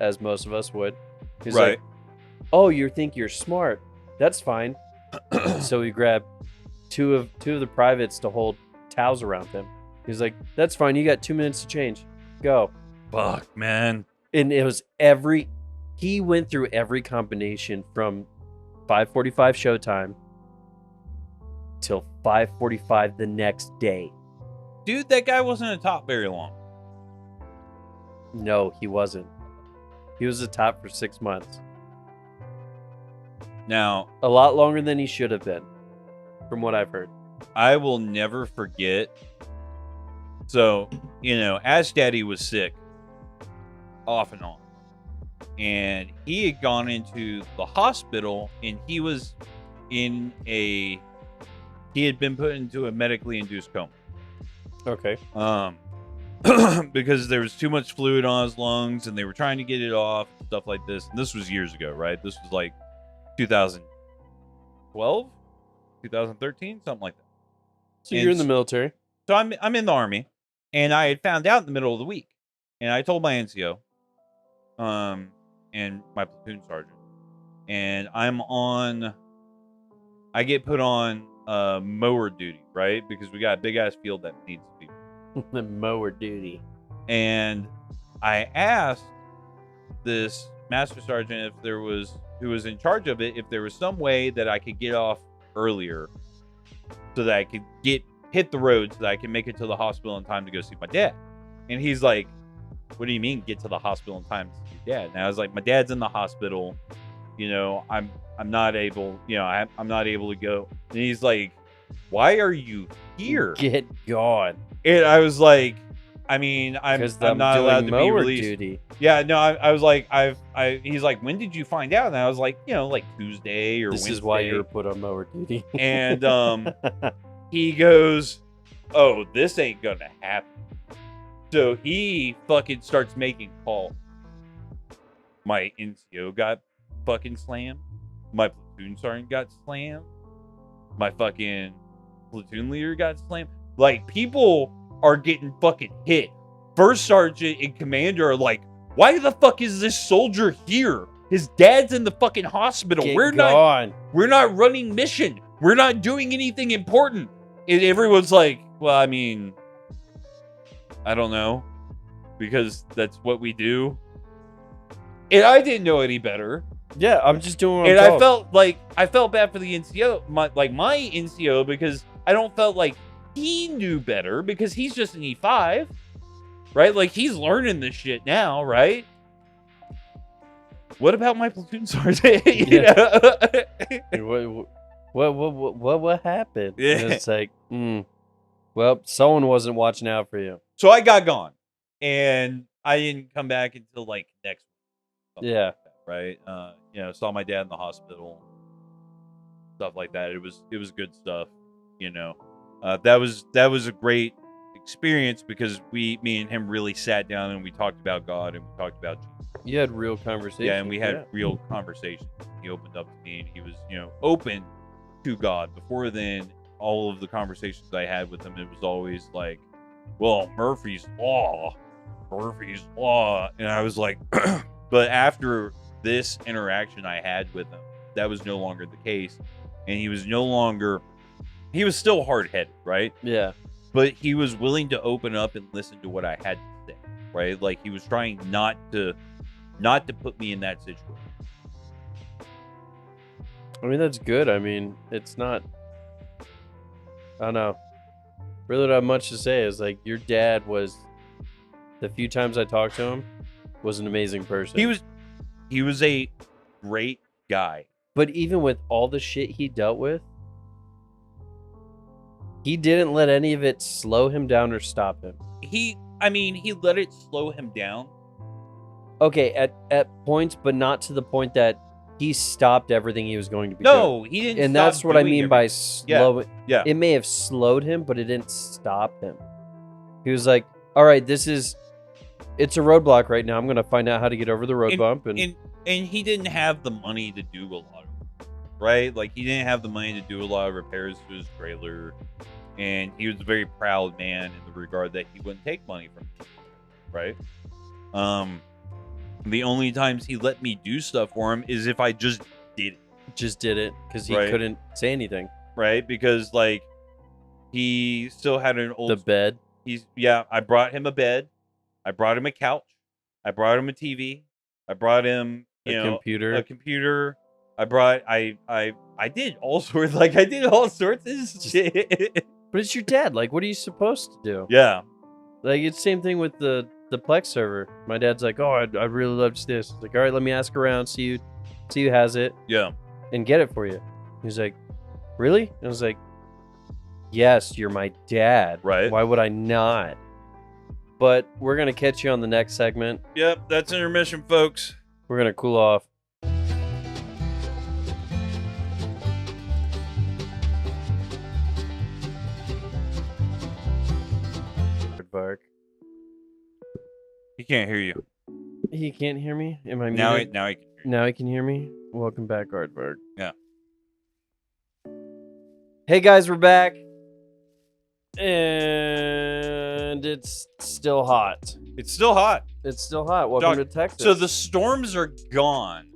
as most of us would. He's right. Like, "Oh, you think you're smart? That's fine." So we grabbed two of the privates to hold towels around him. He's like, "That's fine. You got 2 minutes to change. Go." Fuck, man. And it was he went through every combination from 5:45 showtime till 5:45 the next day. Dude, that guy wasn't a top very long. No, he wasn't. He was a top for 6 months. Now, a lot longer than he should have been, from what I've heard. I will never forget. So, as Daddy was sick, off and on, and he had gone into the hospital, and he had been put into a medically induced coma. Okay. Because there was too much fluid on his lungs, and they were trying to get it off, and stuff like this. And this was years ago, right? This was like 2012, 2013, something like that. So you're in the military. So I'm in the Army, and I had found out in the middle of the week, and I told my NCO, and my platoon sergeant, and I get put on mower duty, right? Because we got a big ass field that needs people. The mower duty. And I asked this master sergeant who was in charge of it, if there was some way that I could get off earlier so that I could hit the road so that I can make it to the hospital in time to go see my dad. And he's like, what do you mean get to the hospital in time to see your dad? And I was like, my dad's in the hospital, I'm not able, I'm not able to go. And he's like, why are you here? Get gone. And I was like, I mean, I'm not allowed to be released. Duty. Yeah, no, I was like, he's like, when did you find out? And I was like, like Tuesday or Wednesday. This is why you were put on mower duty. And he goes, oh, this ain't gonna happen. So he fucking starts making calls. My NCO got fucking slammed. My platoon sergeant got slammed. My fucking platoon leader got slammed. Like, people are getting fucking hit. First sergeant and commander are like, why the fuck is this soldier here? His dad's in the fucking hospital. We're not running mission. We're not doing anything important. And everyone's like, well, I mean, I don't know, because that's what we do. And I didn't know any better. Yeah, I'm just doing what I'm told. I felt bad for the NCO, my NCO, because I don't felt like he knew better, because he's just an E5, right? Like, he's learning this shit now, right? What about my platoon sergeant? What happened? Yeah. And it's like, well, someone wasn't watching out for you. So I got gone, and I didn't come back until like next week. Yeah. Right. Saw my dad in the hospital, stuff like that. It was good stuff. That was a great experience, because me and him really sat down and we talked about God, and we talked about Jesus. You had real conversations. Yeah, and we had real conversations. He opened up to me, and he was, open to God. Before then, all of the conversations I had with him, it was always like, well, Murphy's Law. And I was like, but after this interaction I had with him, that was no longer the case. And he was still hard-headed, right? Yeah. But he was willing to open up and listen to what I had to say, right? Like, he was trying not to put me in that situation. I mean, that's good. I mean, it's not, I don't know. Really don't have much to say. Is like, your dad was, the few times I talked to him, was an amazing person. He was a great guy. But even with all the shit he dealt with, he didn't let any of it slow him down or stop him. He let it slow him down. Okay, at points, but not to the point that he stopped everything he was going to be doing. No, he didn't. And that's what I mean by slow. Yeah. It may have slowed him, but it didn't stop him. He was like, all right, it's a roadblock right now. I'm going to find out how to get over the road bump. And he didn't have the money to do a lot of it, right? Like, he didn't have the money to do a lot of repairs to his trailer. And he was a very proud man in the regard that he wouldn't take money from people, right? The only times he let me do stuff for him is if I just did it. Just did it because he couldn't say anything. Right? Because, like, he still had an old... The bed? I brought him a bed. I brought him a couch. I brought him a TV. I brought him, a computer. I did all sorts, of shit. But it's your dad. Like, what are you supposed to do? Yeah. Like, it's the same thing with the Plex server. My dad's like, oh, I'd really love this. It's like, all right, let me ask around, see who has it. Yeah. And get it for you. He's like, really? And I was like, yes, you're my dad. Right. Why would I not? But we're going to catch you on the next segment. Yep, that's intermission, folks. We're gonna cool off. Bark. He can't hear you. He can't hear me? Am I Now he muted? can hear you. Now he can hear me? Welcome back, Aardvark. Yeah. Hey guys, we're back. And it's still hot. It's still hot. It's still hot. Welcome to Texas. So the storms are gone.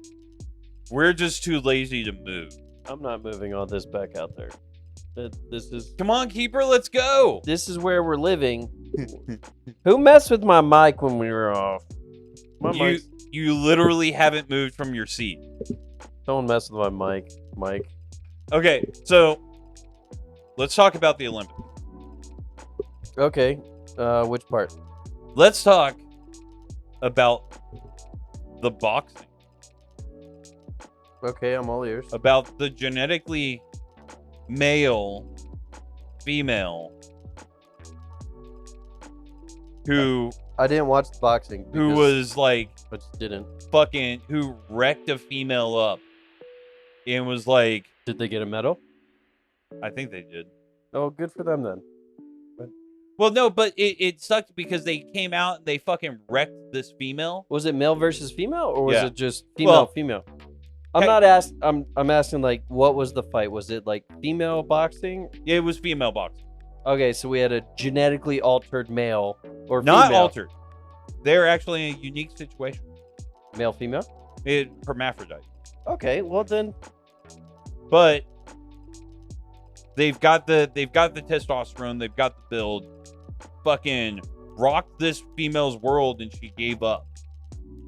We're just too lazy to move. I'm not moving all this back out there. This is Come on, Keeper, let's go. this is where we're living. Who messed with my mic when we were off? My mic. You literally haven't moved from your seat. Don't mess with my mic, Mike. Okay, so let's talk about the Olympics. Okay. Which part? Let's talk about the boxing. Okay, I'm all ears. About the genetically male, female, who I didn't watch the boxing. who was like I just didn't. fucking who wrecked a female up and was like, Did they get a medal? I think they did. Oh, good for them then. Well, no, but it sucked because they came out and they fucking wrecked this female. Was it male versus female, or was Yeah. it just female Well, female? I'm asking like, what was the fight? Was it like female boxing? It was female boxing. Okay, so we had a genetically altered male or Not female. altered. They're actually in a unique situation. Male female. Hermaphrodite. Okay, well then. But they've got the testosterone, they've got the build. Fucking rocked this female's world and she gave up.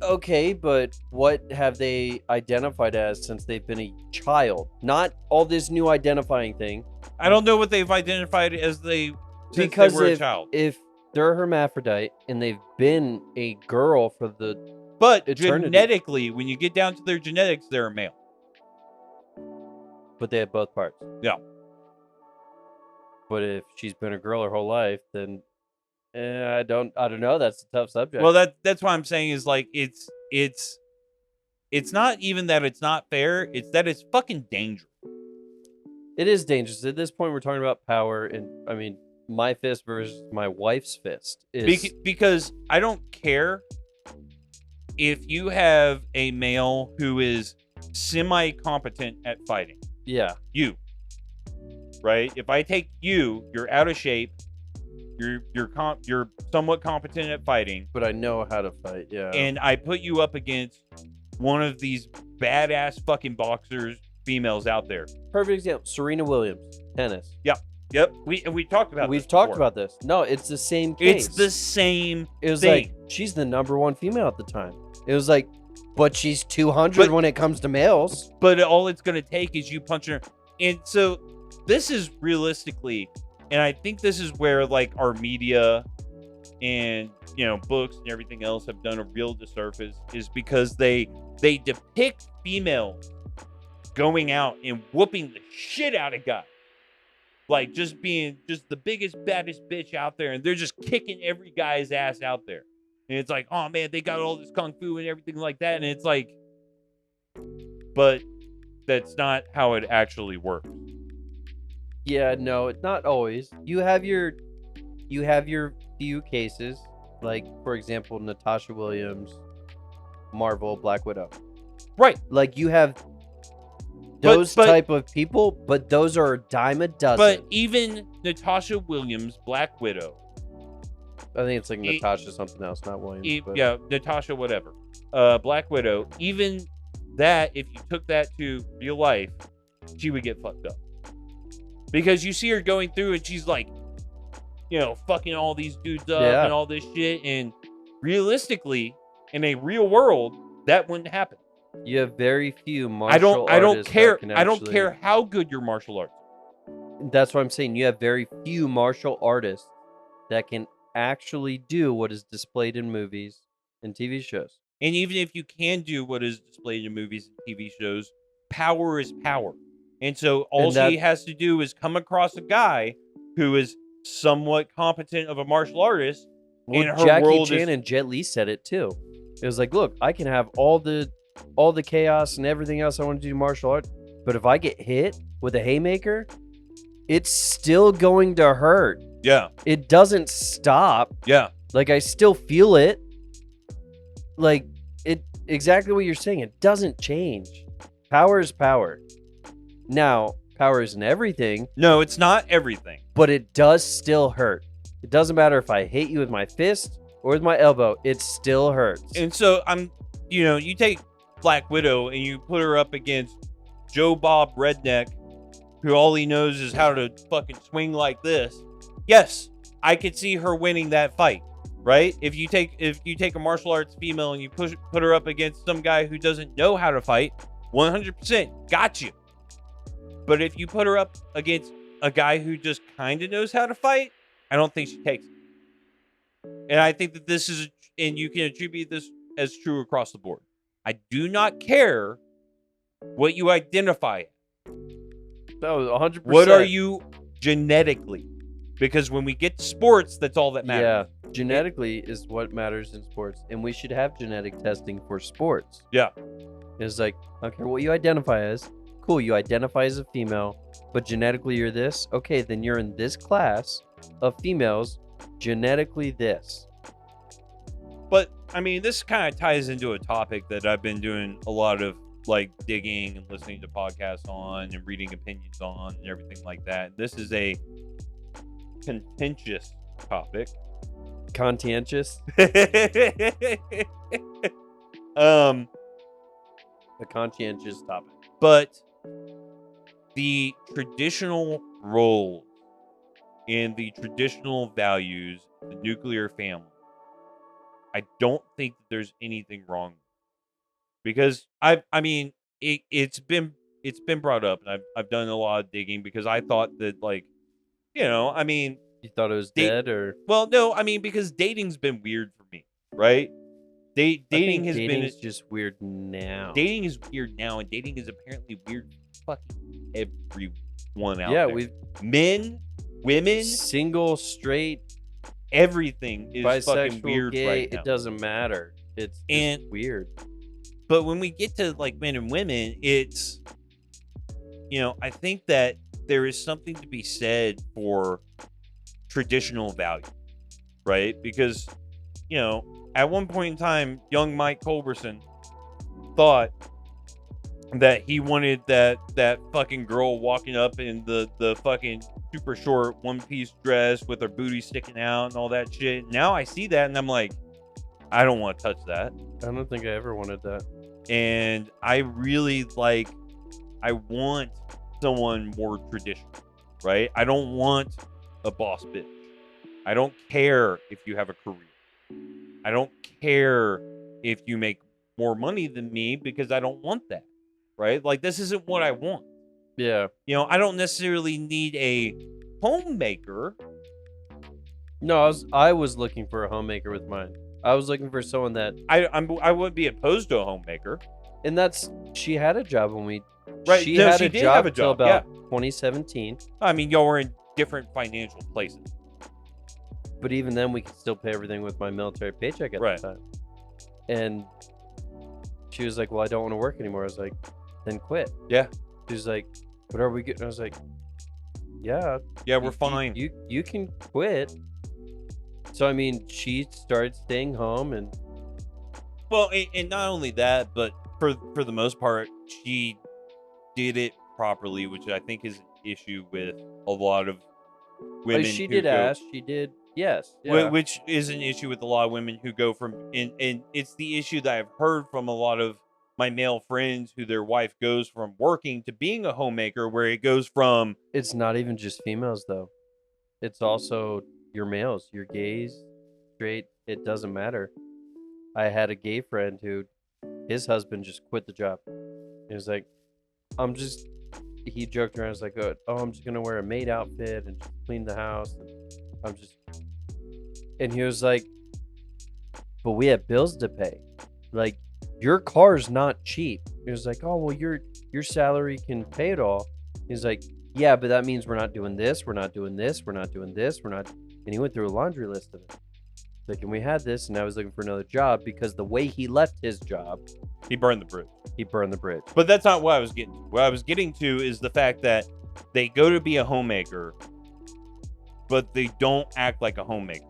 Okay, but what have they identified as since they've been a child? Not all this new identifying thing. I don't know what they've identified as since Because they were a child. if they're hermaphrodite and they've been a girl for the But eternity. genetically, when you get down to their genetics, they're a male. but they have both parts. Yeah. But if she's been a girl her whole life, then I don't know. That's a tough subject. Well, that's what I'm saying is like it's not even that it's not fair, it's that it's fucking dangerous. it is dangerous. At this point, we're talking about power, and I mean, my fist versus my wife's fist is Because I don't care if you have a male who is semi-competent at fighting. yeah. You. Right? If I take you, you're out of shape. You're somewhat competent at fighting, But I know how to fight. Yeah. and I put you up against one of these badass fucking boxers, females out there. Perfect example: Serena Williams, tennis. Yep, we talked about. We've this talked before. about this. No, it's the same case. It's the same. It was thing. like she's the #1 female at the time. It was like, but she's 200 But- when it comes to males. But all it's gonna take is you punching her, and so this is realistically, and I think this is where like our media and books and everything else have done a real disservice, is because they depict females going out and whooping the shit out of guys, like just being just the biggest baddest bitch out there, and they're just kicking every guy's ass out there, and it's like, oh man, they got all this kung fu and everything like that, and it's like, but that's not how it actually works. Yeah, no, it's not always. You have your few cases, like for example, Natasha Williams, Marvel, Black Widow. Right. Like you have But- those but- type of people, but those are a dime a dozen. But even Natasha Williams, Black Widow, I think it's like Natasha something else, not Williams. but- yeah, Natasha whatever, Black Widow, even that, if you took that to real life, she would get fucked up. Because you see her going through and she's like, fucking all these dudes up Yeah. and all this shit, and realistically, in a real world, that wouldn't happen. You have very few martial I don't artists that care. can I don't actually- care how good your martial arts. That's what I'm saying. You have very few martial artists that can actually do what is displayed in movies and TV shows. And even if you can do what is displayed in movies and TV shows, power is power. And so all And that- she has to do is come across a guy who is somewhat competent of a martial artist, Well, and her Jackie world Chan is... and Jet Li said it too. It was like, look, I can have all the chaos and everything else I want to do martial arts, but if I get hit with a haymaker, it's still going to hurt. Yeah. It doesn't stop. Yeah. Like, I still feel it. Like, it exactly what you're saying. It doesn't change. Power is power. Now, power isn't everything. No, it's not everything. But it does still hurt. It doesn't matter if I hit you with my fist or with my elbow. It still hurts. And so you take Black Widow and you put her up against Joe Bob Redneck, who all he knows is how to fucking swing like this. Yes, I could see her winning that fight, right? If you take a martial arts female and you put her up against some guy who doesn't know how to fight, 100% got you. But if you put her up against a guy who just kind of knows how to fight, I don't think she takes it. And I think that this is, and you can attribute this as true across the board. I do not care what you identify. No, 100%. What are you genetically? Because when we get to sports, that's all that matters. Yeah, genetically is what matters in sports, and we should have genetic testing for sports. Yeah. It's like, I don't care what you identify as. Cool, you identify as a female, but genetically you're this. Okay, then you're in this class of females, genetically this. But, I mean, this kind of ties into a topic that I've been doing a lot of, like, digging and listening to podcasts on and reading opinions on and everything like that. This is a contentious topic. Conscientious? A conscientious topic. But the traditional roles and the traditional values, the nuclear family, I don't think that there's anything wrong with it. Because it's been brought up, and I've done a lot of digging because I thought that, like, you thought it was dead, or? Well, no, because dating's been weird for me, right? Dating has been just weird now. Dating is weird now, and dating is apparently weird for fucking everyone out there. Yeah, we've men, women, single, straight, everything is fucking weird gay, right now. It doesn't matter. It's just weird. But when we get to, like, men and women, it's, I think that there is something to be said for traditional value, right? Because, at one point in time, young Mike Culberson thought that he wanted that fucking girl walking up in the fucking super short one-piece dress with her booty sticking out and all that shit. Now I see that and I'm like, I don't want to touch that. I don't think I ever wanted that. And I really I want someone more traditional, right? I don't want a boss bitch. I don't care if you have a career. I don't care if you make more money than me, because I don't want that, right? Like, this isn't what I want. Yeah. I don't necessarily need a homemaker. No, I was looking for a homemaker with mine. I was looking for someone that I wouldn't be opposed to a homemaker. And she had a job when we right. She no, had she a did job have a until job about 2017. Y'all were in different financial places. But even then, we could still pay everything with my military paycheck at the time. And she was like, "Well, I don't want to work anymore." I was like, "Then quit." Yeah. She was like, "But are we good?" And I was like, "Yeah, we're fine. You can quit." So she started staying home, and well, and not only that, but for the most part, she did it properly, which I think is an issue with a lot of women. She did ask. She did. Yes. Yeah. Which is an issue with a lot of women who go from, and it's the issue that I've heard from a lot of my male friends who their wife goes from working to being a homemaker, where it goes from... It's not even just females, though. It's also your males, your gays, straight, it doesn't matter. I had a gay friend who, his husband just quit the job. He was like, he joked around, was like, oh, I'm just going to wear a maid outfit and just clean the house. And he was like, but we have bills to pay. Like, your car's not cheap. He was like, oh, well, your salary can pay it all. He's like, yeah, but that means we're not doing this, we're not doing this, we're not doing this, we're not. And he went through a laundry list of it. Like, and we had this, and I was looking for another job because the way he left his job, He burned the bridge. he burned the bridge. But that's not what I was getting to. What I was getting to is the fact that they go to be a homemaker, but they don't act like a homemaker.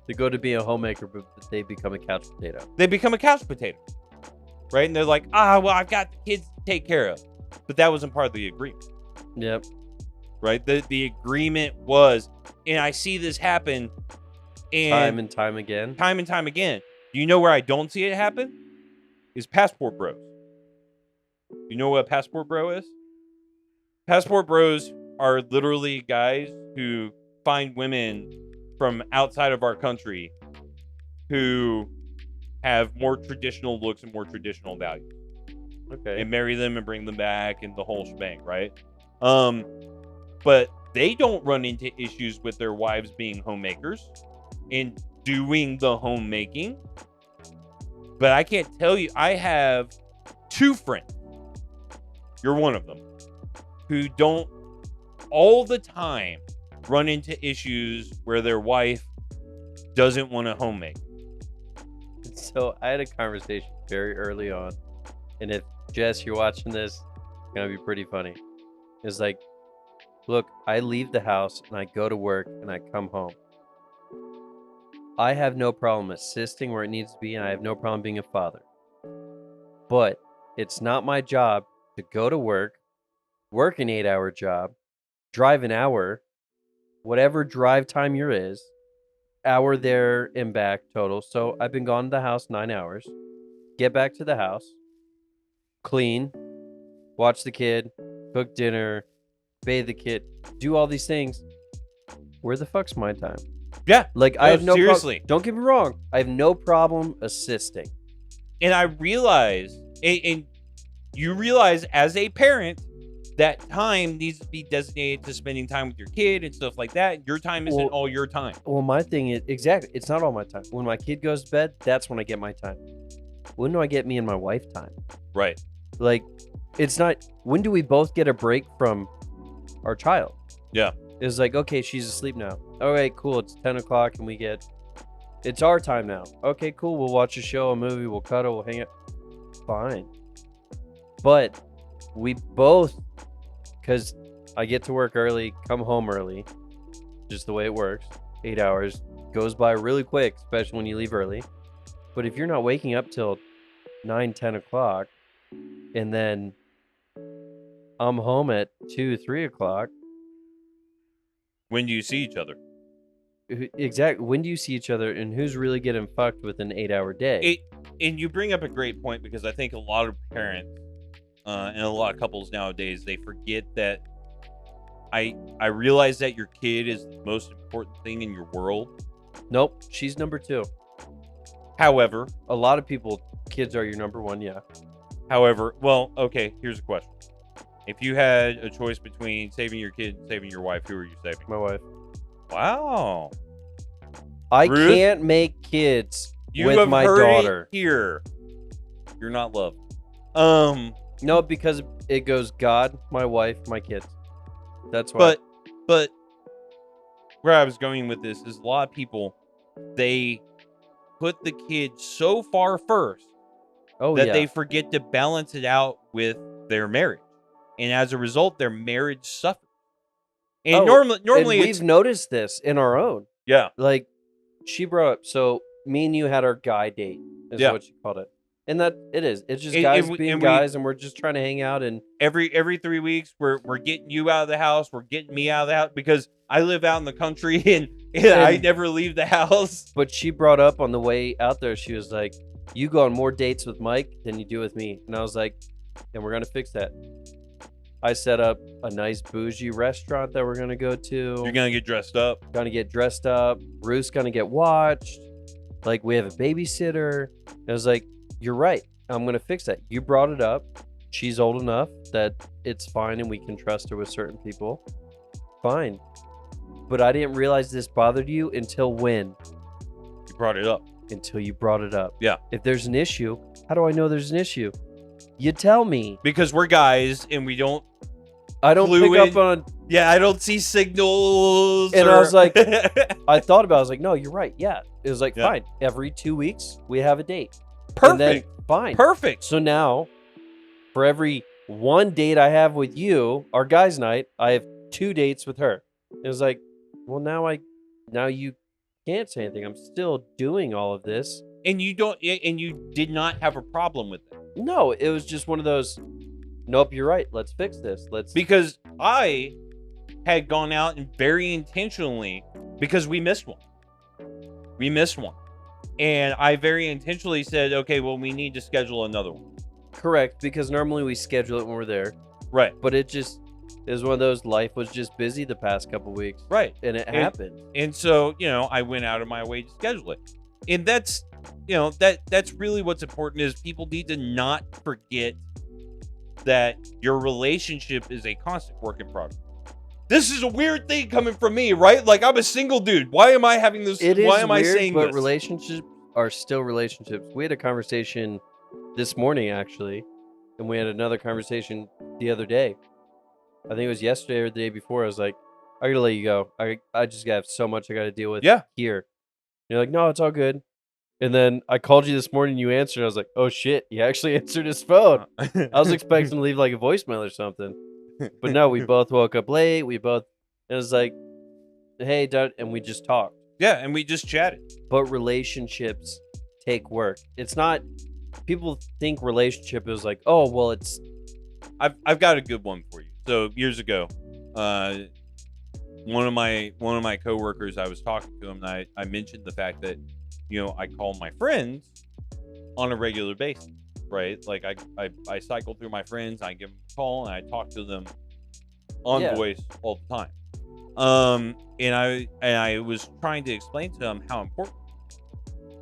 They go to be a homemaker, but they become a couch potato. They become a couch potato, right? And they're like, well, I've got the kids to take care of. But that wasn't part of the agreement. Yep. Right? The agreement was, and I see this happen Time and time again. Time and time again. You know where I don't see it happen? Is passport bros. You know what a passport bro is? Passport bros are literally guys who find women from outside of our country who have more traditional looks and more traditional values. Okay. And marry them and bring them back and the whole shebang, right? But they don't run into issues with their wives being homemakers and doing the homemaking. But I can't tell you, I have 2 friends, you're one of them, who don't all the time run into issues where their wife doesn't want to homemake. So I had a conversation very early on, and if Jess, you're watching this, it's gonna be pretty funny. It's like, look, I leave the house and I go to work and I come home. I have no problem assisting where it needs to be, and I have no problem being a father. But it's not my job to go to work an 8-hour job, drive an hour, whatever drive time your is, hour there and back total. So I've been gone to the house 9 hours, get back to the house, clean, watch the kid, cook dinner, bathe the kid, do all these things. Where the fuck's my time? Yeah. Like, I have no seriously. Don't get me wrong. I have no problem assisting. And I realize, and you realize as a parent, that time needs to be designated to spending time with your kid and stuff like that. Your time isn't all your time. Well, my thing is, exactly, it's not all my time. When my kid goes to bed, that's when I get my time. When do I get me and my wife time? Right. Like, it's not, when do we both get a break from our child? Yeah. It's like, okay, she's asleep now. All right, cool. It's 10 o'clock and it's our time now. Okay, cool. We'll watch a show, a movie, we'll cuddle, we'll hang out. Fine. But we both, because I get to work early, come home early, just the way it works. 8 hours goes by really quick, especially when you leave early. But if you're not waking up till 9, 10 o'clock, and then I'm home at 2, 3 o'clock. When do you see each other? Exactly. When do you see each other, and who's really getting fucked with an 8-hour day? And you bring up a great point, because I think a lot of parents and a lot of couples nowadays, they forget that I realize that your kid is the most important thing in your world. Nope, she's number 2. However, a lot of people, kids are your number 1, yeah. However, well, okay, here's a question. If you had a choice between saving your kid and saving your wife, who are you saving? My wife. Wow. I Ruth, can't make kids you with have my heard daughter. It here. You're not loved. No, because it goes God, my wife, my kids. That's why. But where I was going with this is a lot of people, they put the kid so far first that they forget to balance it out with their marriage. And as a result, their marriage suffers. And normally and we've noticed this in our own. Yeah. Like, she brought up, so me and you had our guy date, is what she called it. And that it is. It's just guys being guys, and we're just trying to hang out. And every 3 weeks, we're getting you out of the house. We're getting me out of the house, because I live out in the country and I never leave the house. But she brought up on the way out there, she was like, you go on more dates with Mike than you do with me. And I was like, and we're going to fix that. I set up a nice bougie restaurant that we're going to go to. You're going to get dressed up. Going to get dressed up. Ruth's going to get watched. Like, we have a babysitter. I was like, you're right. I'm going to fix that. You brought it up. She's old enough that it's fine and we can trust her with certain people. Fine. But I didn't realize this bothered you until when? You brought it up. Until you brought it up. Yeah. If there's an issue, how do I know there's an issue? You tell me. Because we're guys and we don't. I don't pick up on. Yeah, I don't see signals. And I was like, I thought about it. I was like, no, you're right. Yeah. It was like, Yeah. fine. Every 2 weeks, we have a date. Perfect. And then, fine. Perfect. So now, for every one date I have with you, our guys' night, I have 2 dates with her. It was like, well, now you can't say anything. I'm still doing all of this. And you did not have a problem with it. No, it was just one of those, nope, you're right. Let's fix this. Because I had gone out and very intentionally, because we missed one. And I very intentionally said, okay, well, we need to schedule another one. Correct, because normally we schedule it when we're there. Right. But it just is one of those, life was just busy the past couple weeks. Right. And it happened. And so, I went out of my way to schedule it. And that's, that's really what's important, is people need to not forget that your relationship is a constant work in progress. This is a weird thing coming from me, right? Like, I'm a single dude. Why am I having this? Why am I saying this? But relationships are still relationships. We had a conversation this morning, actually, and we had another conversation the other day. I think it was yesterday or the day before. I was like, I gotta let you go. I just have so much I gotta deal with here. And you're like, no, it's all good. And then I called you this morning, you answered. I was like, oh shit, he actually answered his phone. I was expecting to leave like a voicemail or something. But no, we both woke up late. It was like, hey, Dad, and we just talked. Yeah, and we just chatted. But relationships take work. It's not, people think relationship is like, oh, well, it's. I've got a good one for you. So years ago, one of my coworkers, I was talking to him, and I mentioned the fact that, I call my friends on a regular basis. Right, like I cycle through my friends, I give them a call, and I talk to them on voice all the time. And I was trying to explain to him how important.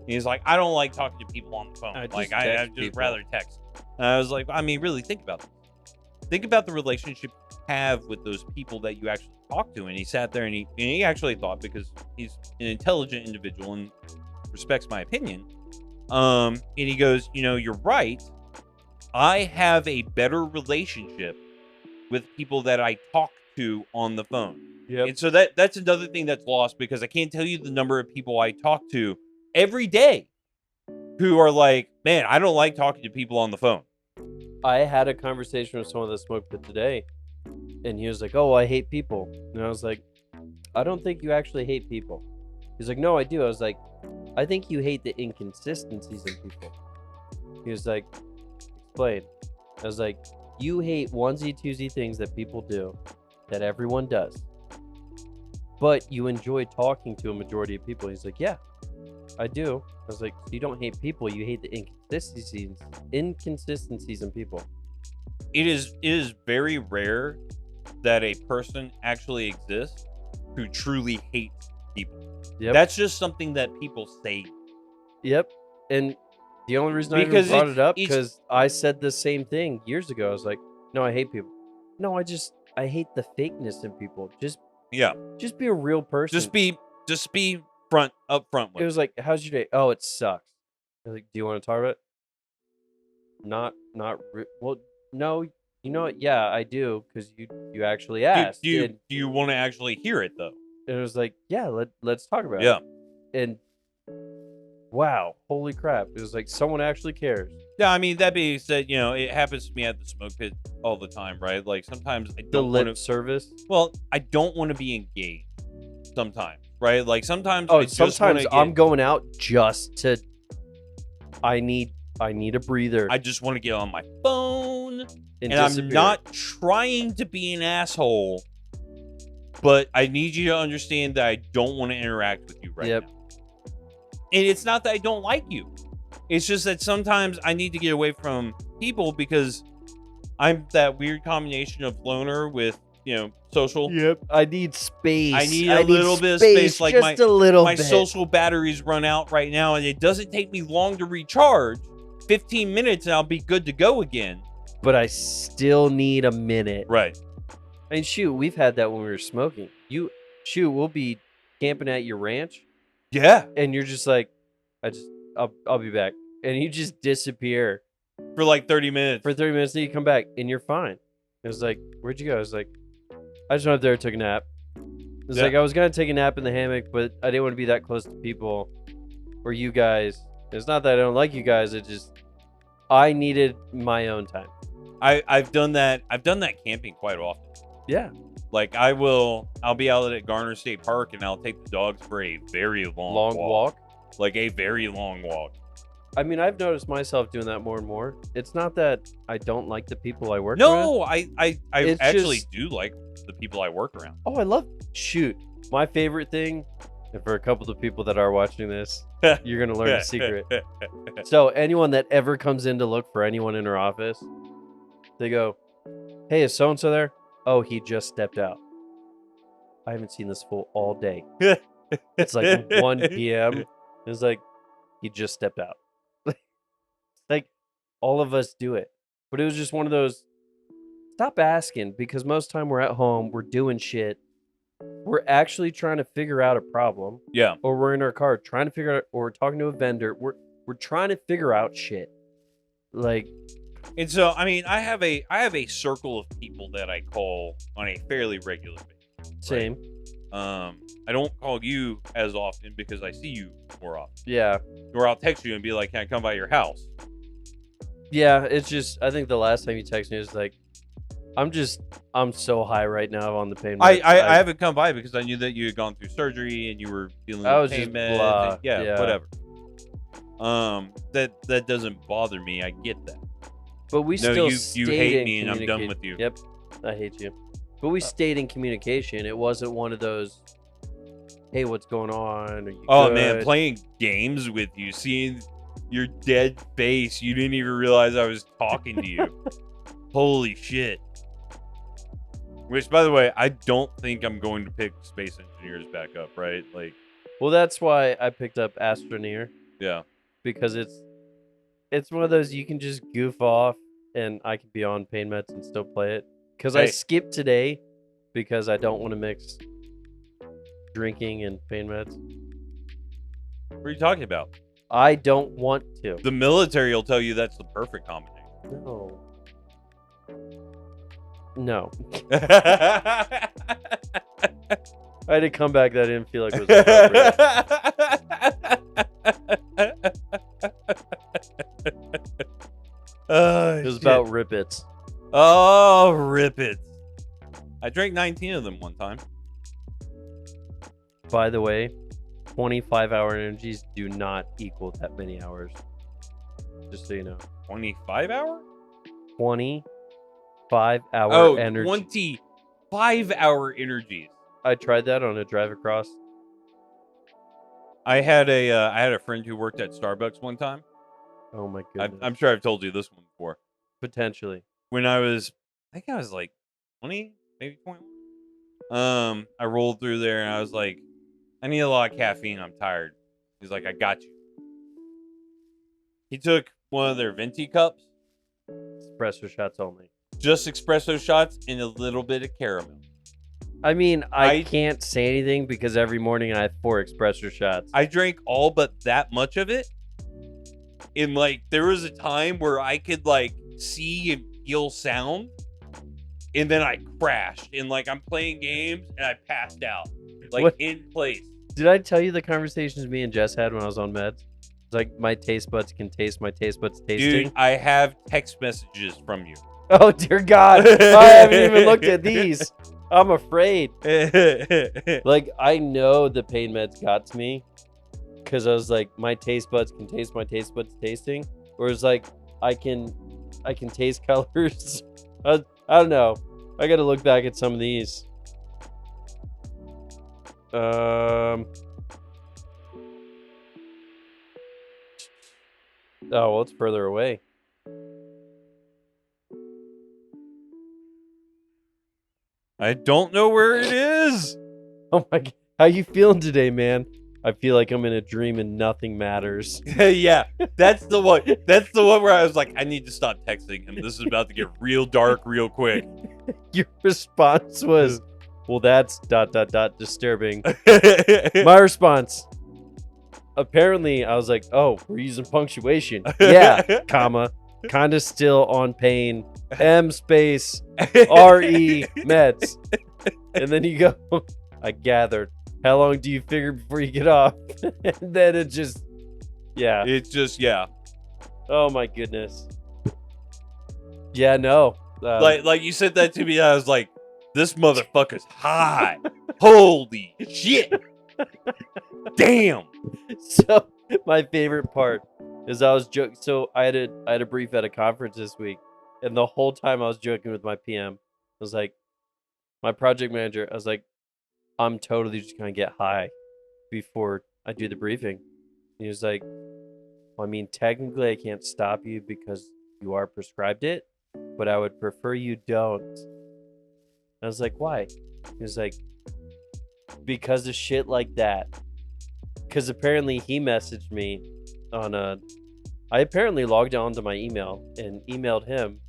He's like, I don't like talking to people on the phone. I just rather text. And I was like, I mean, really think about this. Think about the relationship you have with those people that you actually talk to. And he sat there and he actually thought, because he's an intelligent individual and respects my opinion. And he goes, you're right. I have a better relationship with people that I talk to on the phone. Yep. And so that's another thing that's lost, because I can't tell you the number of people I talk to every day who are like, man, I don't like talking to people on the phone. I had a conversation with someone that smoked it today, and he was like, oh, I hate people. And I was like, I don't think you actually hate people. He's like, no, I do. I was like, I think you hate the inconsistencies in people. He was like, explain. I was like, you hate onesie-twosie things that people do, that everyone does, but you enjoy talking to a majority of people. He's like, yeah, I do. I was like, so you don't hate people, you hate the inconsistencies in people. It is very rare that a person actually exists who truly hates people. Yep. That's just something that people say. Yep. And the only reason I even brought it up, because I said the same thing years ago. I was like, no, I hate people. No, I hate the fakeness in people. Just be a real person. Just be up front with it. Was like, how's your day? Oh, it sucks. I was like, do you want to talk about it? Well, no, you know what? Yeah, I do, because you actually asked. Do you want to actually hear it though? And it was like, yeah, let's talk about it. Yeah. And wow, holy crap. It was like, someone actually cares. Yeah, I mean, that being said, it happens to me at the smoke pit all the time, right? Like, sometimes I don't want to... service? Well, I don't want to be engaged sometimes, right? Like, sometimes I'm going out just to... I need a breather. I just want to get on my phone, and disappear. I'm not trying to be an asshole, but I need you to understand that I don't want to interact with you right now. And it's not that I don't like you. It's just that sometimes I need to get away from people, because I'm that weird combination of loner with, social. Yep. I need space. I need a little bit of space. Like, just a little my bit. social batteries run out right now, and it doesn't take me long to recharge. 15 minutes and I'll be good to go again. But I still need a minute. Right. I mean, shoot, we've had that when we were smoking. We'll be camping at your ranch. Yeah. And you're just like, I'll be back. And you just disappear. For like 30 minutes. For 30 minutes, then you come back, and you're fine. It was like, where'd you go? I was like, I just went up there and took a nap. It's like I was gonna take a nap in the hammock, but I didn't want to be that close to people or you guys. It's not that I don't like you guys. It just I needed my own time. I've done that. I've done that camping quite often. Yeah. Like I'll be out at Garner State Park and I'll take the dogs for a very long walk. Like a very long walk. I mean, I've noticed myself doing that more and more. It's not that I don't like the people I work around. No, I actually do like the people I work around. Oh, I love shoot. My favorite thing, and for a couple of people that are watching this, you're gonna learn a secret. So anyone that ever comes in to look for anyone in her office, they go, "Hey, is so and so there?" "Oh, he just stepped out." "I haven't seen this fool all day." It's like 1 p.m. It's like he just stepped out. Like all of us do it, but it was just one of those. Stop asking, because most time we're at home, we're doing shit. We're actually trying to figure out a problem. Yeah. Or we're in our car trying to figure out, or we're talking to a vendor. We're trying to figure out shit. Like, and so I mean, I have a circle of people that I call on a fairly regular basis. Same. Right? I don't call you as often because I see you more often. Yeah. Or I'll text you and be like, "Can I come by your house?" Yeah, it's just, I think the last time you texted me was like, I'm so high right now on the pain meds. I haven't come by because I knew that you had gone through surgery and you were dealing with pain meds. Blah. Yeah, whatever. That doesn't bother me. I get that. But we still you hate me and I'm done with you. Yep, I hate you. But we stayed in communication. It wasn't one of those, "Hey, what's going on? Are you good?" Man, playing games with you, seeing your dead face, you didn't even realize I was talking to you. Holy shit. Which, by the way, I don't think I'm going to pick Space Engineers back up, right? Like, well, that's why I picked up Astroneer. Yeah. Because it's one of those you can just goof off and I can be on pain meds and still play it. Because I skipped today because I don't want to mix drinking and pain meds. What are you talking about? I don't want to. The military will tell you that's the perfect combination. No. I had to come back that I didn't feel like it was appropriate. It was about Rippets. Oh, Rippets. I drank 19 of them one time. By the way, 25-hour energies do not equal that many hours. Just so you know. 25-hour? 25-hour energy. 25-hour energies. I tried that on a drive across. I had a friend who worked at Starbucks one time. Oh my goodness. I'm sure I've told you this one before. Potentially. When I think I was like 20, maybe 21. I rolled through there and I was like, "I need a lot of caffeine. I'm tired." He's like, "I got you." He took one of their venti cups. Espresso shots only. Just espresso shots and a little bit of caramel. I mean, I can't say anything because every morning I have 4 espresso shots. I drank all but that much of it. And like, there was a time where I could like see and feel sound. And then I crashed. And like, I'm playing games and I passed out. Like, what? In place. Did I tell you the conversations me and Jess had when I was on meds? It's like, my taste buds can taste my taste buds tasting. Dude, I have text messages from you. Oh, dear God. I haven't even looked at these. I'm afraid. Like, I know the pain meds got to me because I was like, my taste buds can taste my taste buds tasting. Whereas, like, I can taste colors. I don't know. I got to look back at some of these. Oh, well, it's further away. I don't know where it is. Oh my God. How you feeling today, man? I feel like I'm in a dream and nothing matters. Yeah, that's the one. That's the one where I was like, I need to stop texting him. This is about to get real dark real quick. Your response was, well, that's ... disturbing. My response, apparently, I was like, oh, we're using punctuation. Yeah, comma, kind of still on pain. M space RE meds. And then you go, I gathered. How long do you figure before you get off? And then it just, yeah. It's just, yeah. Oh my goodness. Yeah, no. Like you said that to me, I was like, this motherfucker's high. Holy shit. Damn. So my favorite part is I was joking. So I had a brief at a conference this week, and the whole time I was joking with my PM. I was like, my project manager, I was like, I'm totally just gonna get high before I do the briefing. And he was like, well, I mean, technically I can't stop you because you are prescribed it, but I would prefer you don't. I was like, why? He was like, because of shit like that. Because apparently he messaged me on I apparently logged on to my email and emailed him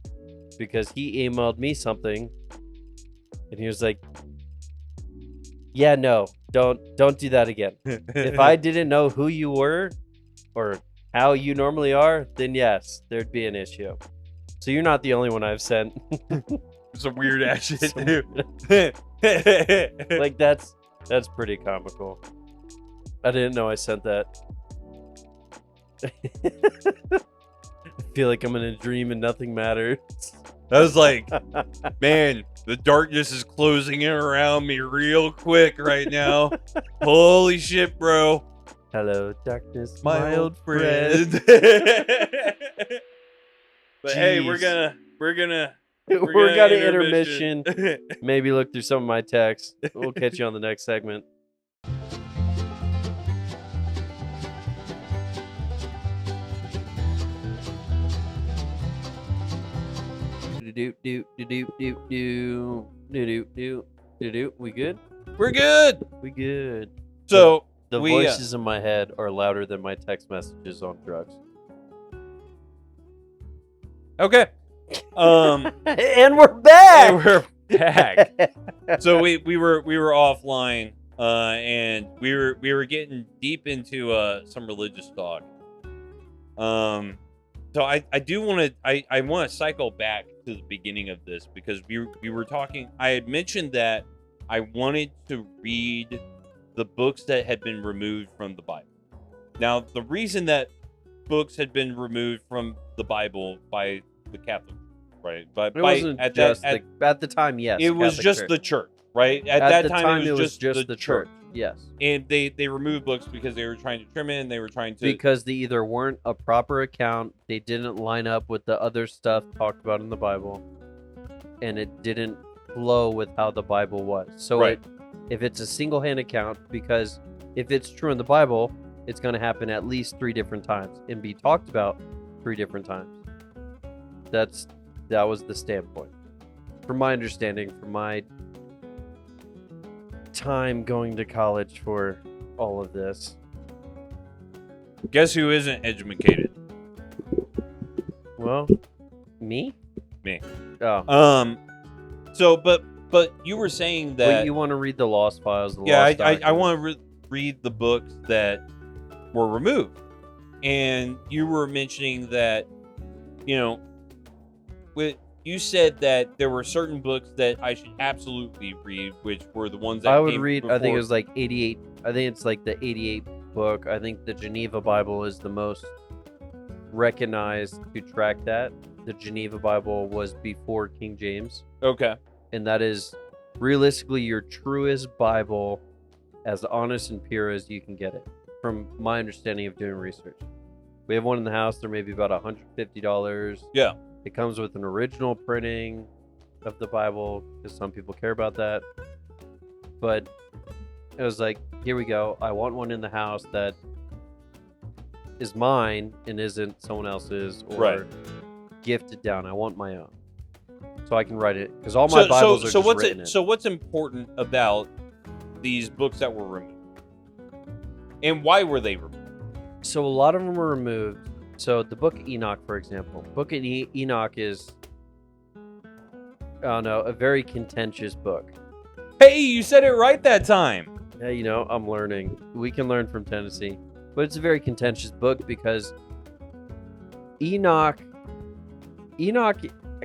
because he emailed me something. And he was like, yeah, no, don't do that again. If I didn't know who you were or how you normally are, then yes, there'd be an issue. So you're not the only one I've sent. Some weird ass shit, too. Like, that's pretty comical. I didn't know I sent that. I feel like I'm in a dream and nothing matters. I was like, man, the darkness is closing in around me real quick right now. Holy shit, bro. Hello, darkness, My old friend. But hey, we're We're gonna intermission. Maybe look through some of my texts. We'll catch you on the next segment. We good? We're good. We good. So The voices in my head are louder than my text messages on drugs. Okay. And we're back. And we're back. So we were offline, and we were getting deep into some religious talk. So I do want to I want to cycle back to the beginning of this because we were talking. I had mentioned that I wanted to read the books that had been removed from the Bible. Now, the reason that books had been removed from the Bible by the Catholic, right? But it wasn't at the time, yes. It was Catholic just Church. the church, right? At that time, it was just the church. Yes. And they removed books because they were trying to trim in. They were trying to because they either weren't a proper account, they didn't line up with the other stuff talked about in the Bible, and it didn't flow with how the Bible was. So right. If it's a single-hand account, because if it's true in the Bible, it's going to happen at least 3 different times and be talked about 3 different times. That was the standpoint. From my understanding, from my time going to college for all of this. Guess who isn't educated? Well, me? Me. Oh. So, but you were saying that... Wait, you want to read the Lost Files? I want to read the books that were removed. And you were mentioning that, you said that there were certain books that I should absolutely read, which were the ones that I would came read. before. I think it was like 88. I think it's like the 88 book. I think the Geneva Bible is the most recognized to track that. The Geneva Bible was before King James. Okay. And that is realistically your truest Bible, as honest and pure as you can get it, from my understanding of doing research. We have one in the house. They're maybe about $150. Yeah. It comes with an original printing of the Bible, because some people care about that. But it was like, here we go. I want one in the house that is mine and isn't someone else's or gifted down. I want my own, so I can write it, because all my Bibles are just written in. So what's important about these books that were removed, and why were they removed? So a lot of them were removed. So the Book of Enoch, for example, Book of Enoch is, I don't know, a very contentious book. Hey, you said it right that time. Yeah, I'm learning. We can learn from Tennessee. But it's a very contentious book because Enoch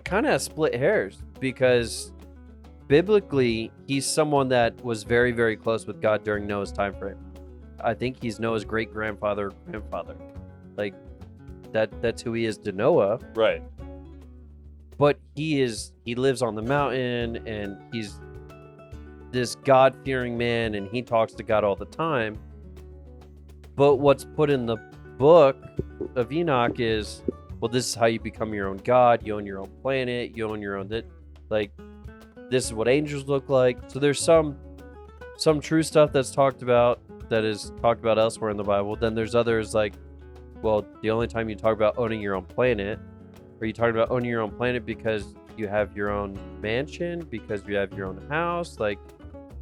kind of has split hairs, because biblically, he's someone that was very, very close with God during Noah's time frame. I think he's Noah's great-grandfather, grandfather. Like, that's who he is to Noah. Right. But he lives on the mountain, and he's this God-fearing man, and he talks to God all the time. But what's put in the book of Enoch is, well, this is how you become your own God. You own your own planet. You own your own... Like, this is what angels look like. So there's some true stuff that's talked about, that is talked about elsewhere in the Bible. Then there's others like, well, the only time you talk about owning your own planet, are you talking about owning your own planet because you have your own mansion, because you have your own house, like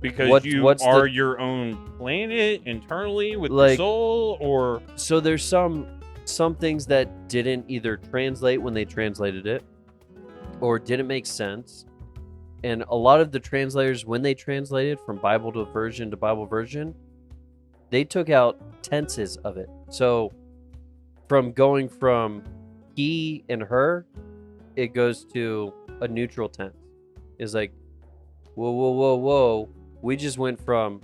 because you are your own planet internally with your soul, or so there's some things that didn't either translate when they translated it, or didn't make sense. And a lot of the translators, when they translated from Bible to Bible version, they took out tenses of it. So from going from he and her, it goes to a neutral tense. It's like, whoa, whoa, whoa, whoa. We just went from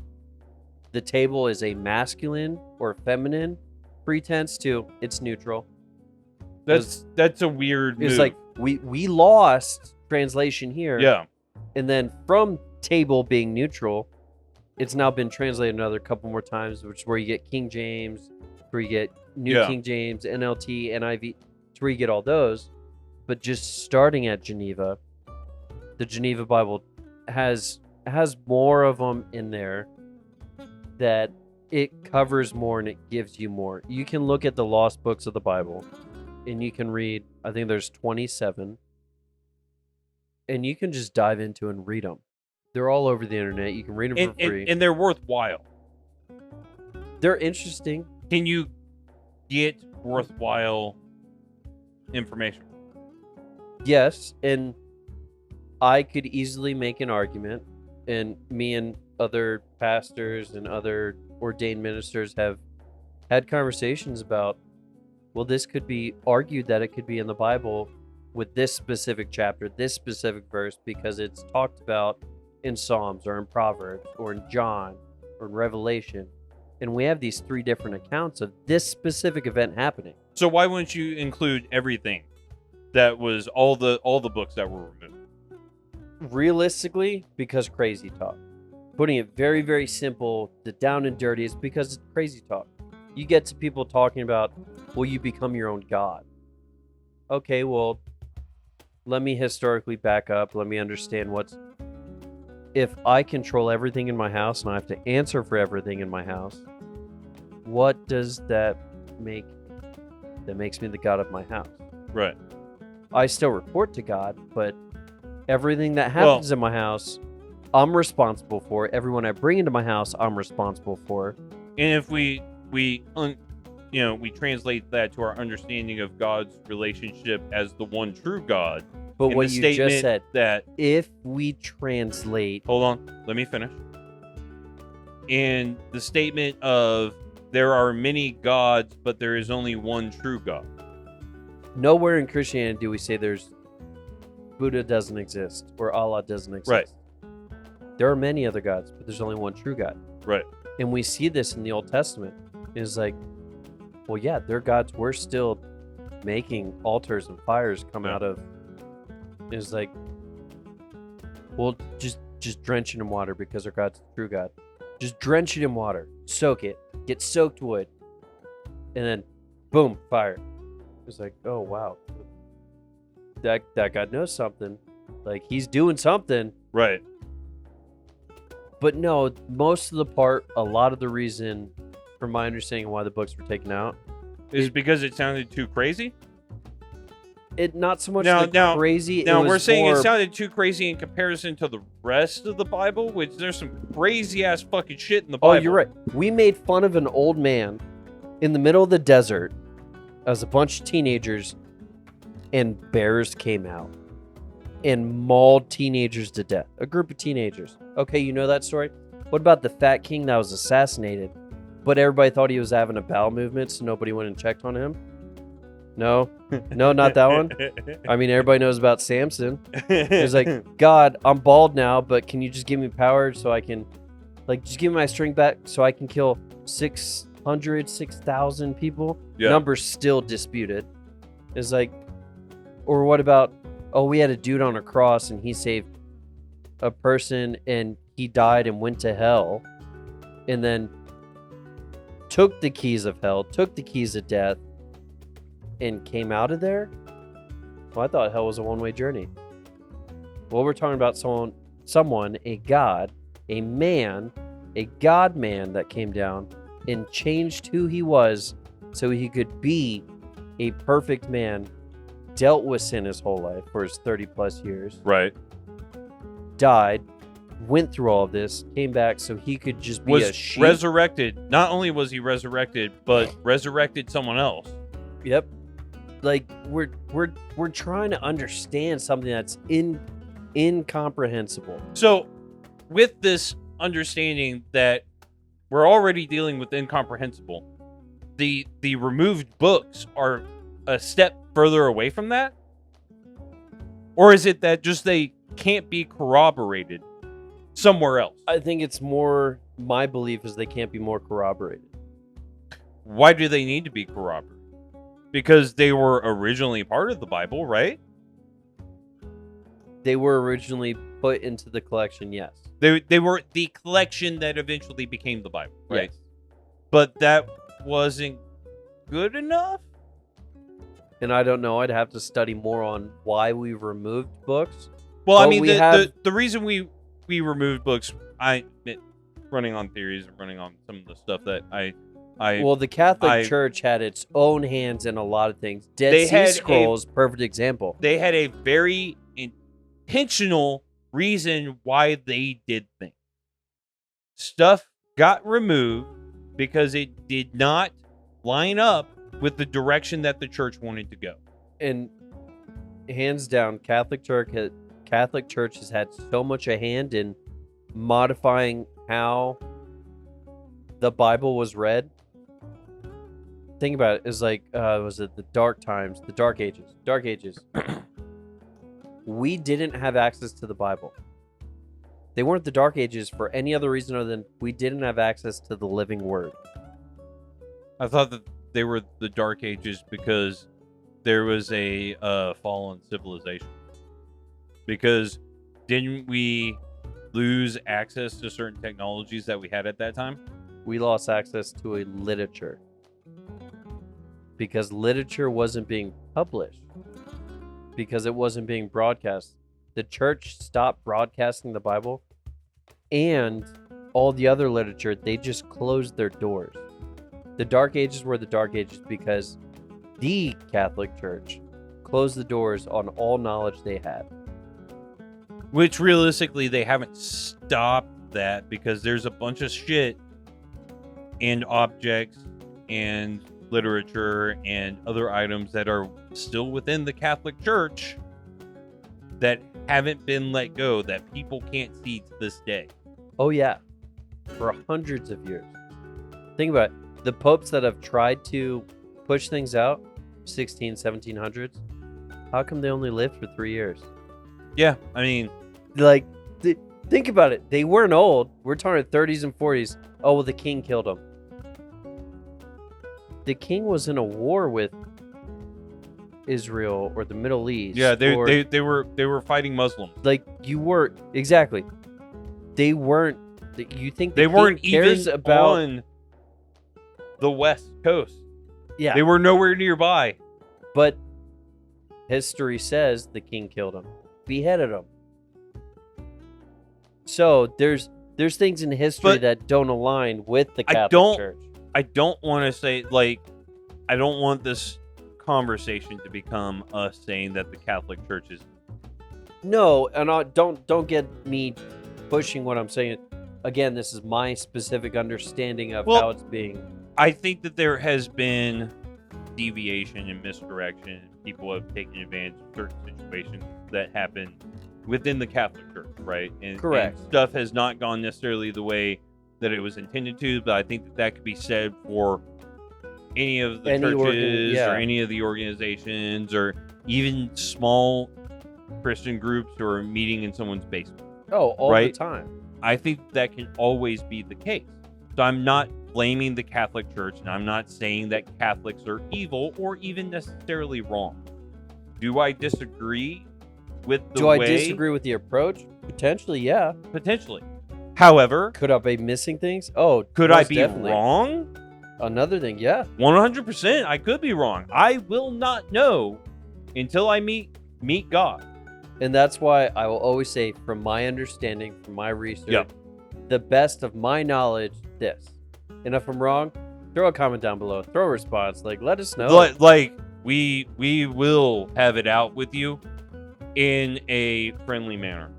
the table is a masculine or feminine pretense to it's neutral. That's a weird move. It's like we lost translation here. Yeah. And then from table being neutral, it's now been translated another couple more times, which is where you get King James, where you get New King James, NLT, NIV. It's where you get all those. But just starting at Geneva, the Geneva Bible has more of them in there, that it covers more and it gives you more. You can look at the lost books of the Bible, and you can read, I think there's 27, and you can just dive into and read them. They're all over the internet. You can read them for free. And they're worthwhile. They're interesting. Can you get worthwhile information? Yes, and I could easily make an argument, and me and other pastors and other ordained ministers have had conversations about, well, this could be argued that it could be in the Bible with this specific chapter, this specific verse, because it's talked about in Psalms or in Proverbs or in John or in Revelation. And we have these 3 different accounts of this specific event happening. So why wouldn't you include everything that was all the books that were removed? Realistically, because crazy talk. Putting it very, very simple, the down and dirty, is because it's crazy talk. You get to people talking about, well, you become your own God. Okay, well, let me historically back up. Let me understand if I control everything in my house and I have to answer for everything in my house, what does that make? That makes me the God of my house. Right. I still report to God, but everything that happens in my house, I'm responsible for. Everyone I bring into my house, I'm responsible for. And if we translate that to our understanding of God's relationship as the one true God. But what you just said, that if we translate... Hold on, let me finish. In the statement of there are many gods, but there is only one true God. Nowhere in Christianity do we say Buddha doesn't exist or Allah doesn't exist. Right. There are many other gods, but there's only one true God. Right. And we see this in the Old Testament. It's like, well, yeah, their gods were still making altars and fires come out of. It's like, well, just drench it in water because our God's the true God. Just drench it in water, soak it, get soaked wood, and then, boom, fire. It's like, oh wow, that God knows something. Like, he's doing something. Right. But no, most of the part, a lot of the reason, from my understanding why the books were taken out, is because it sounded too crazy. It not so much crazy. Now we're saying it sounded too crazy in comparison to the rest of the Bible, which there's some crazy ass fucking shit in the Bible. Oh, you're right. We made fun of an old man in the middle of the desert as a bunch of teenagers, and bears came out and mauled teenagers to death. A group of teenagers. Okay, you know that story? What about the fat king that was assassinated, but everybody thought he was having a bowel movement, so nobody went and checked on him? No, not that one. I mean, everybody knows about Samson. He's like, God, I'm bald now, but can you just give me power so I can, like, just give me my strength back so I can kill 6,000 people? Yeah. Numbers still disputed. It's like, or what about, oh, we had a dude on a cross and he saved a person and he died and went to hell and then took the keys of hell, took the keys of death, and came out of there? Well, I thought hell was a one-way journey. Well, we're talking about someone, a God, a man, a God-man that came down and changed who he was so he could be a perfect man, dealt with sin his whole life for his 30-plus years. Right. Died, went through all of this, came back so he could just be a sheep. Resurrected. Not only was he resurrected, but resurrected someone else. Yep. Like we're trying to understand something that's incomprehensible. So, with this understanding that we're already dealing with incomprehensible, the removed books are a step further away from that? Or is it that just they can't be corroborated somewhere else? I think it's more, my belief is they can't be more corroborated. Why do they need to be corroborated? Because they were originally part of the Bible, right? They were originally put into the collection, yes. They were the collection that eventually became the Bible, right? Yes. But that wasn't good enough? And I don't know. I'd have to study more on why we removed books. Well, But I mean, we the reason we removed books, running on theories and running on some of the stuff that well, the Catholic Church had its own hands in a lot of things. Dead Sea Scrolls, perfect example. They had a very intentional reason why they did things. Stuff got removed because it did not line up with the direction that the church wanted to go. And hands down, Catholic Church has had so much a hand in modifying how the Bible was read. Think about it. It's like, was it the Dark Times, the Dark Ages? Dark Ages. We didn't have access to the Bible. They weren't the Dark Ages for any other reason other than we didn't have access to the living Word. I thought that they were the Dark Ages because there was a fallen civilization. Because didn't we lose access to certain technologies that we had at that time? We lost access to a literature. Because literature wasn't being published. Because it wasn't being broadcast. The church stopped broadcasting the Bible. And all the other literature, they just closed their doors. The Dark Ages were the Dark Ages because the Catholic Church closed the doors on all knowledge they had. Which realistically, they haven't stopped that because there's a bunch of shit and objects and literature and other items that are still within the Catholic Church that haven't been let go, that people can't see to this day. Oh yeah, for hundreds of years. Think about it. The popes that have tried to push things out, 1700s, how come they only lived for 3 years? Yeah, I mean, like, think about it. They weren't old. We're talking 30s and 40s. Oh, well, the king killed them. The king was in a war with Israel or the Middle East. Yeah, they were fighting Muslims. Like, you were exactly. They weren't. You think they weren't cares even about on the West Coast? Yeah, they were nowhere nearby. But history says the king killed him, beheaded him. So there's things in history that don't align with the Catholic Church. I don't want to say, like, I don't want this conversation to become us saying that the Catholic Church is... No, and don't get me pushing what I'm saying. Again, this is my specific understanding of how it's being... I think that there has been deviation and misdirection. People have taken advantage of certain situations that happen within the Catholic Church, right? Correct. And stuff has not gone necessarily the way that it was intended to, but I think that could be said for any of the Any churches yeah. or any of the organizations or even small Christian groups who are meeting in someone's basement. Oh, all right? the time. I think that can always be the case. So I'm not blaming the Catholic Church, and I'm not saying that Catholics are evil or even necessarily wrong. Do I disagree with the way? Do I disagree with the approach? Potentially, yeah. Potentially. However, Could I be missing things? Oh, could I most be definitely. wrong? Another thing, yeah. 100%. I could be wrong. I will not know until I meet God. And that's why I will always say, from my understanding, from my research, Yeah. the best of my knowledge, this. And if I'm wrong, throw a comment down below. Throw a response. Like, let us know. Like we will have it out with you in a friendly manner.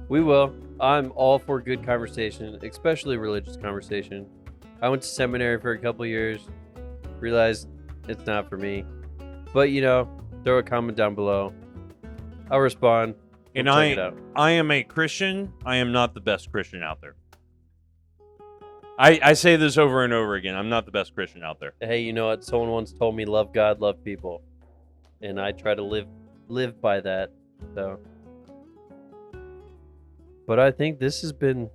We will. I'm all for good conversation, especially religious conversation. I went to seminary for a couple years, realized it's not for me. But, throw a comment down below. I'll respond. And We'll check it out. I am a Christian. I am not the best Christian out there. I say this over and over again. I'm not the best Christian out there. Hey, you know what? Someone once told me, love God, love people. And I try to live by that. So, but I think this has been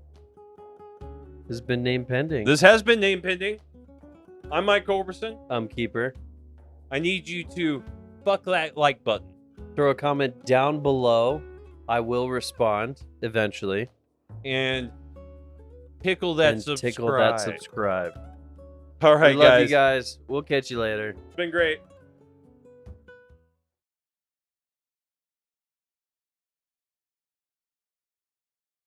name pending. This has been name pending. I'm Mike Culberson. I'm Keeper. I need you to fuck that like button. Throw a comment down below. I will respond eventually. And tickle that and subscribe. tickle that subscribe. All right, We love guys. you guys. We'll catch you later. It's been great.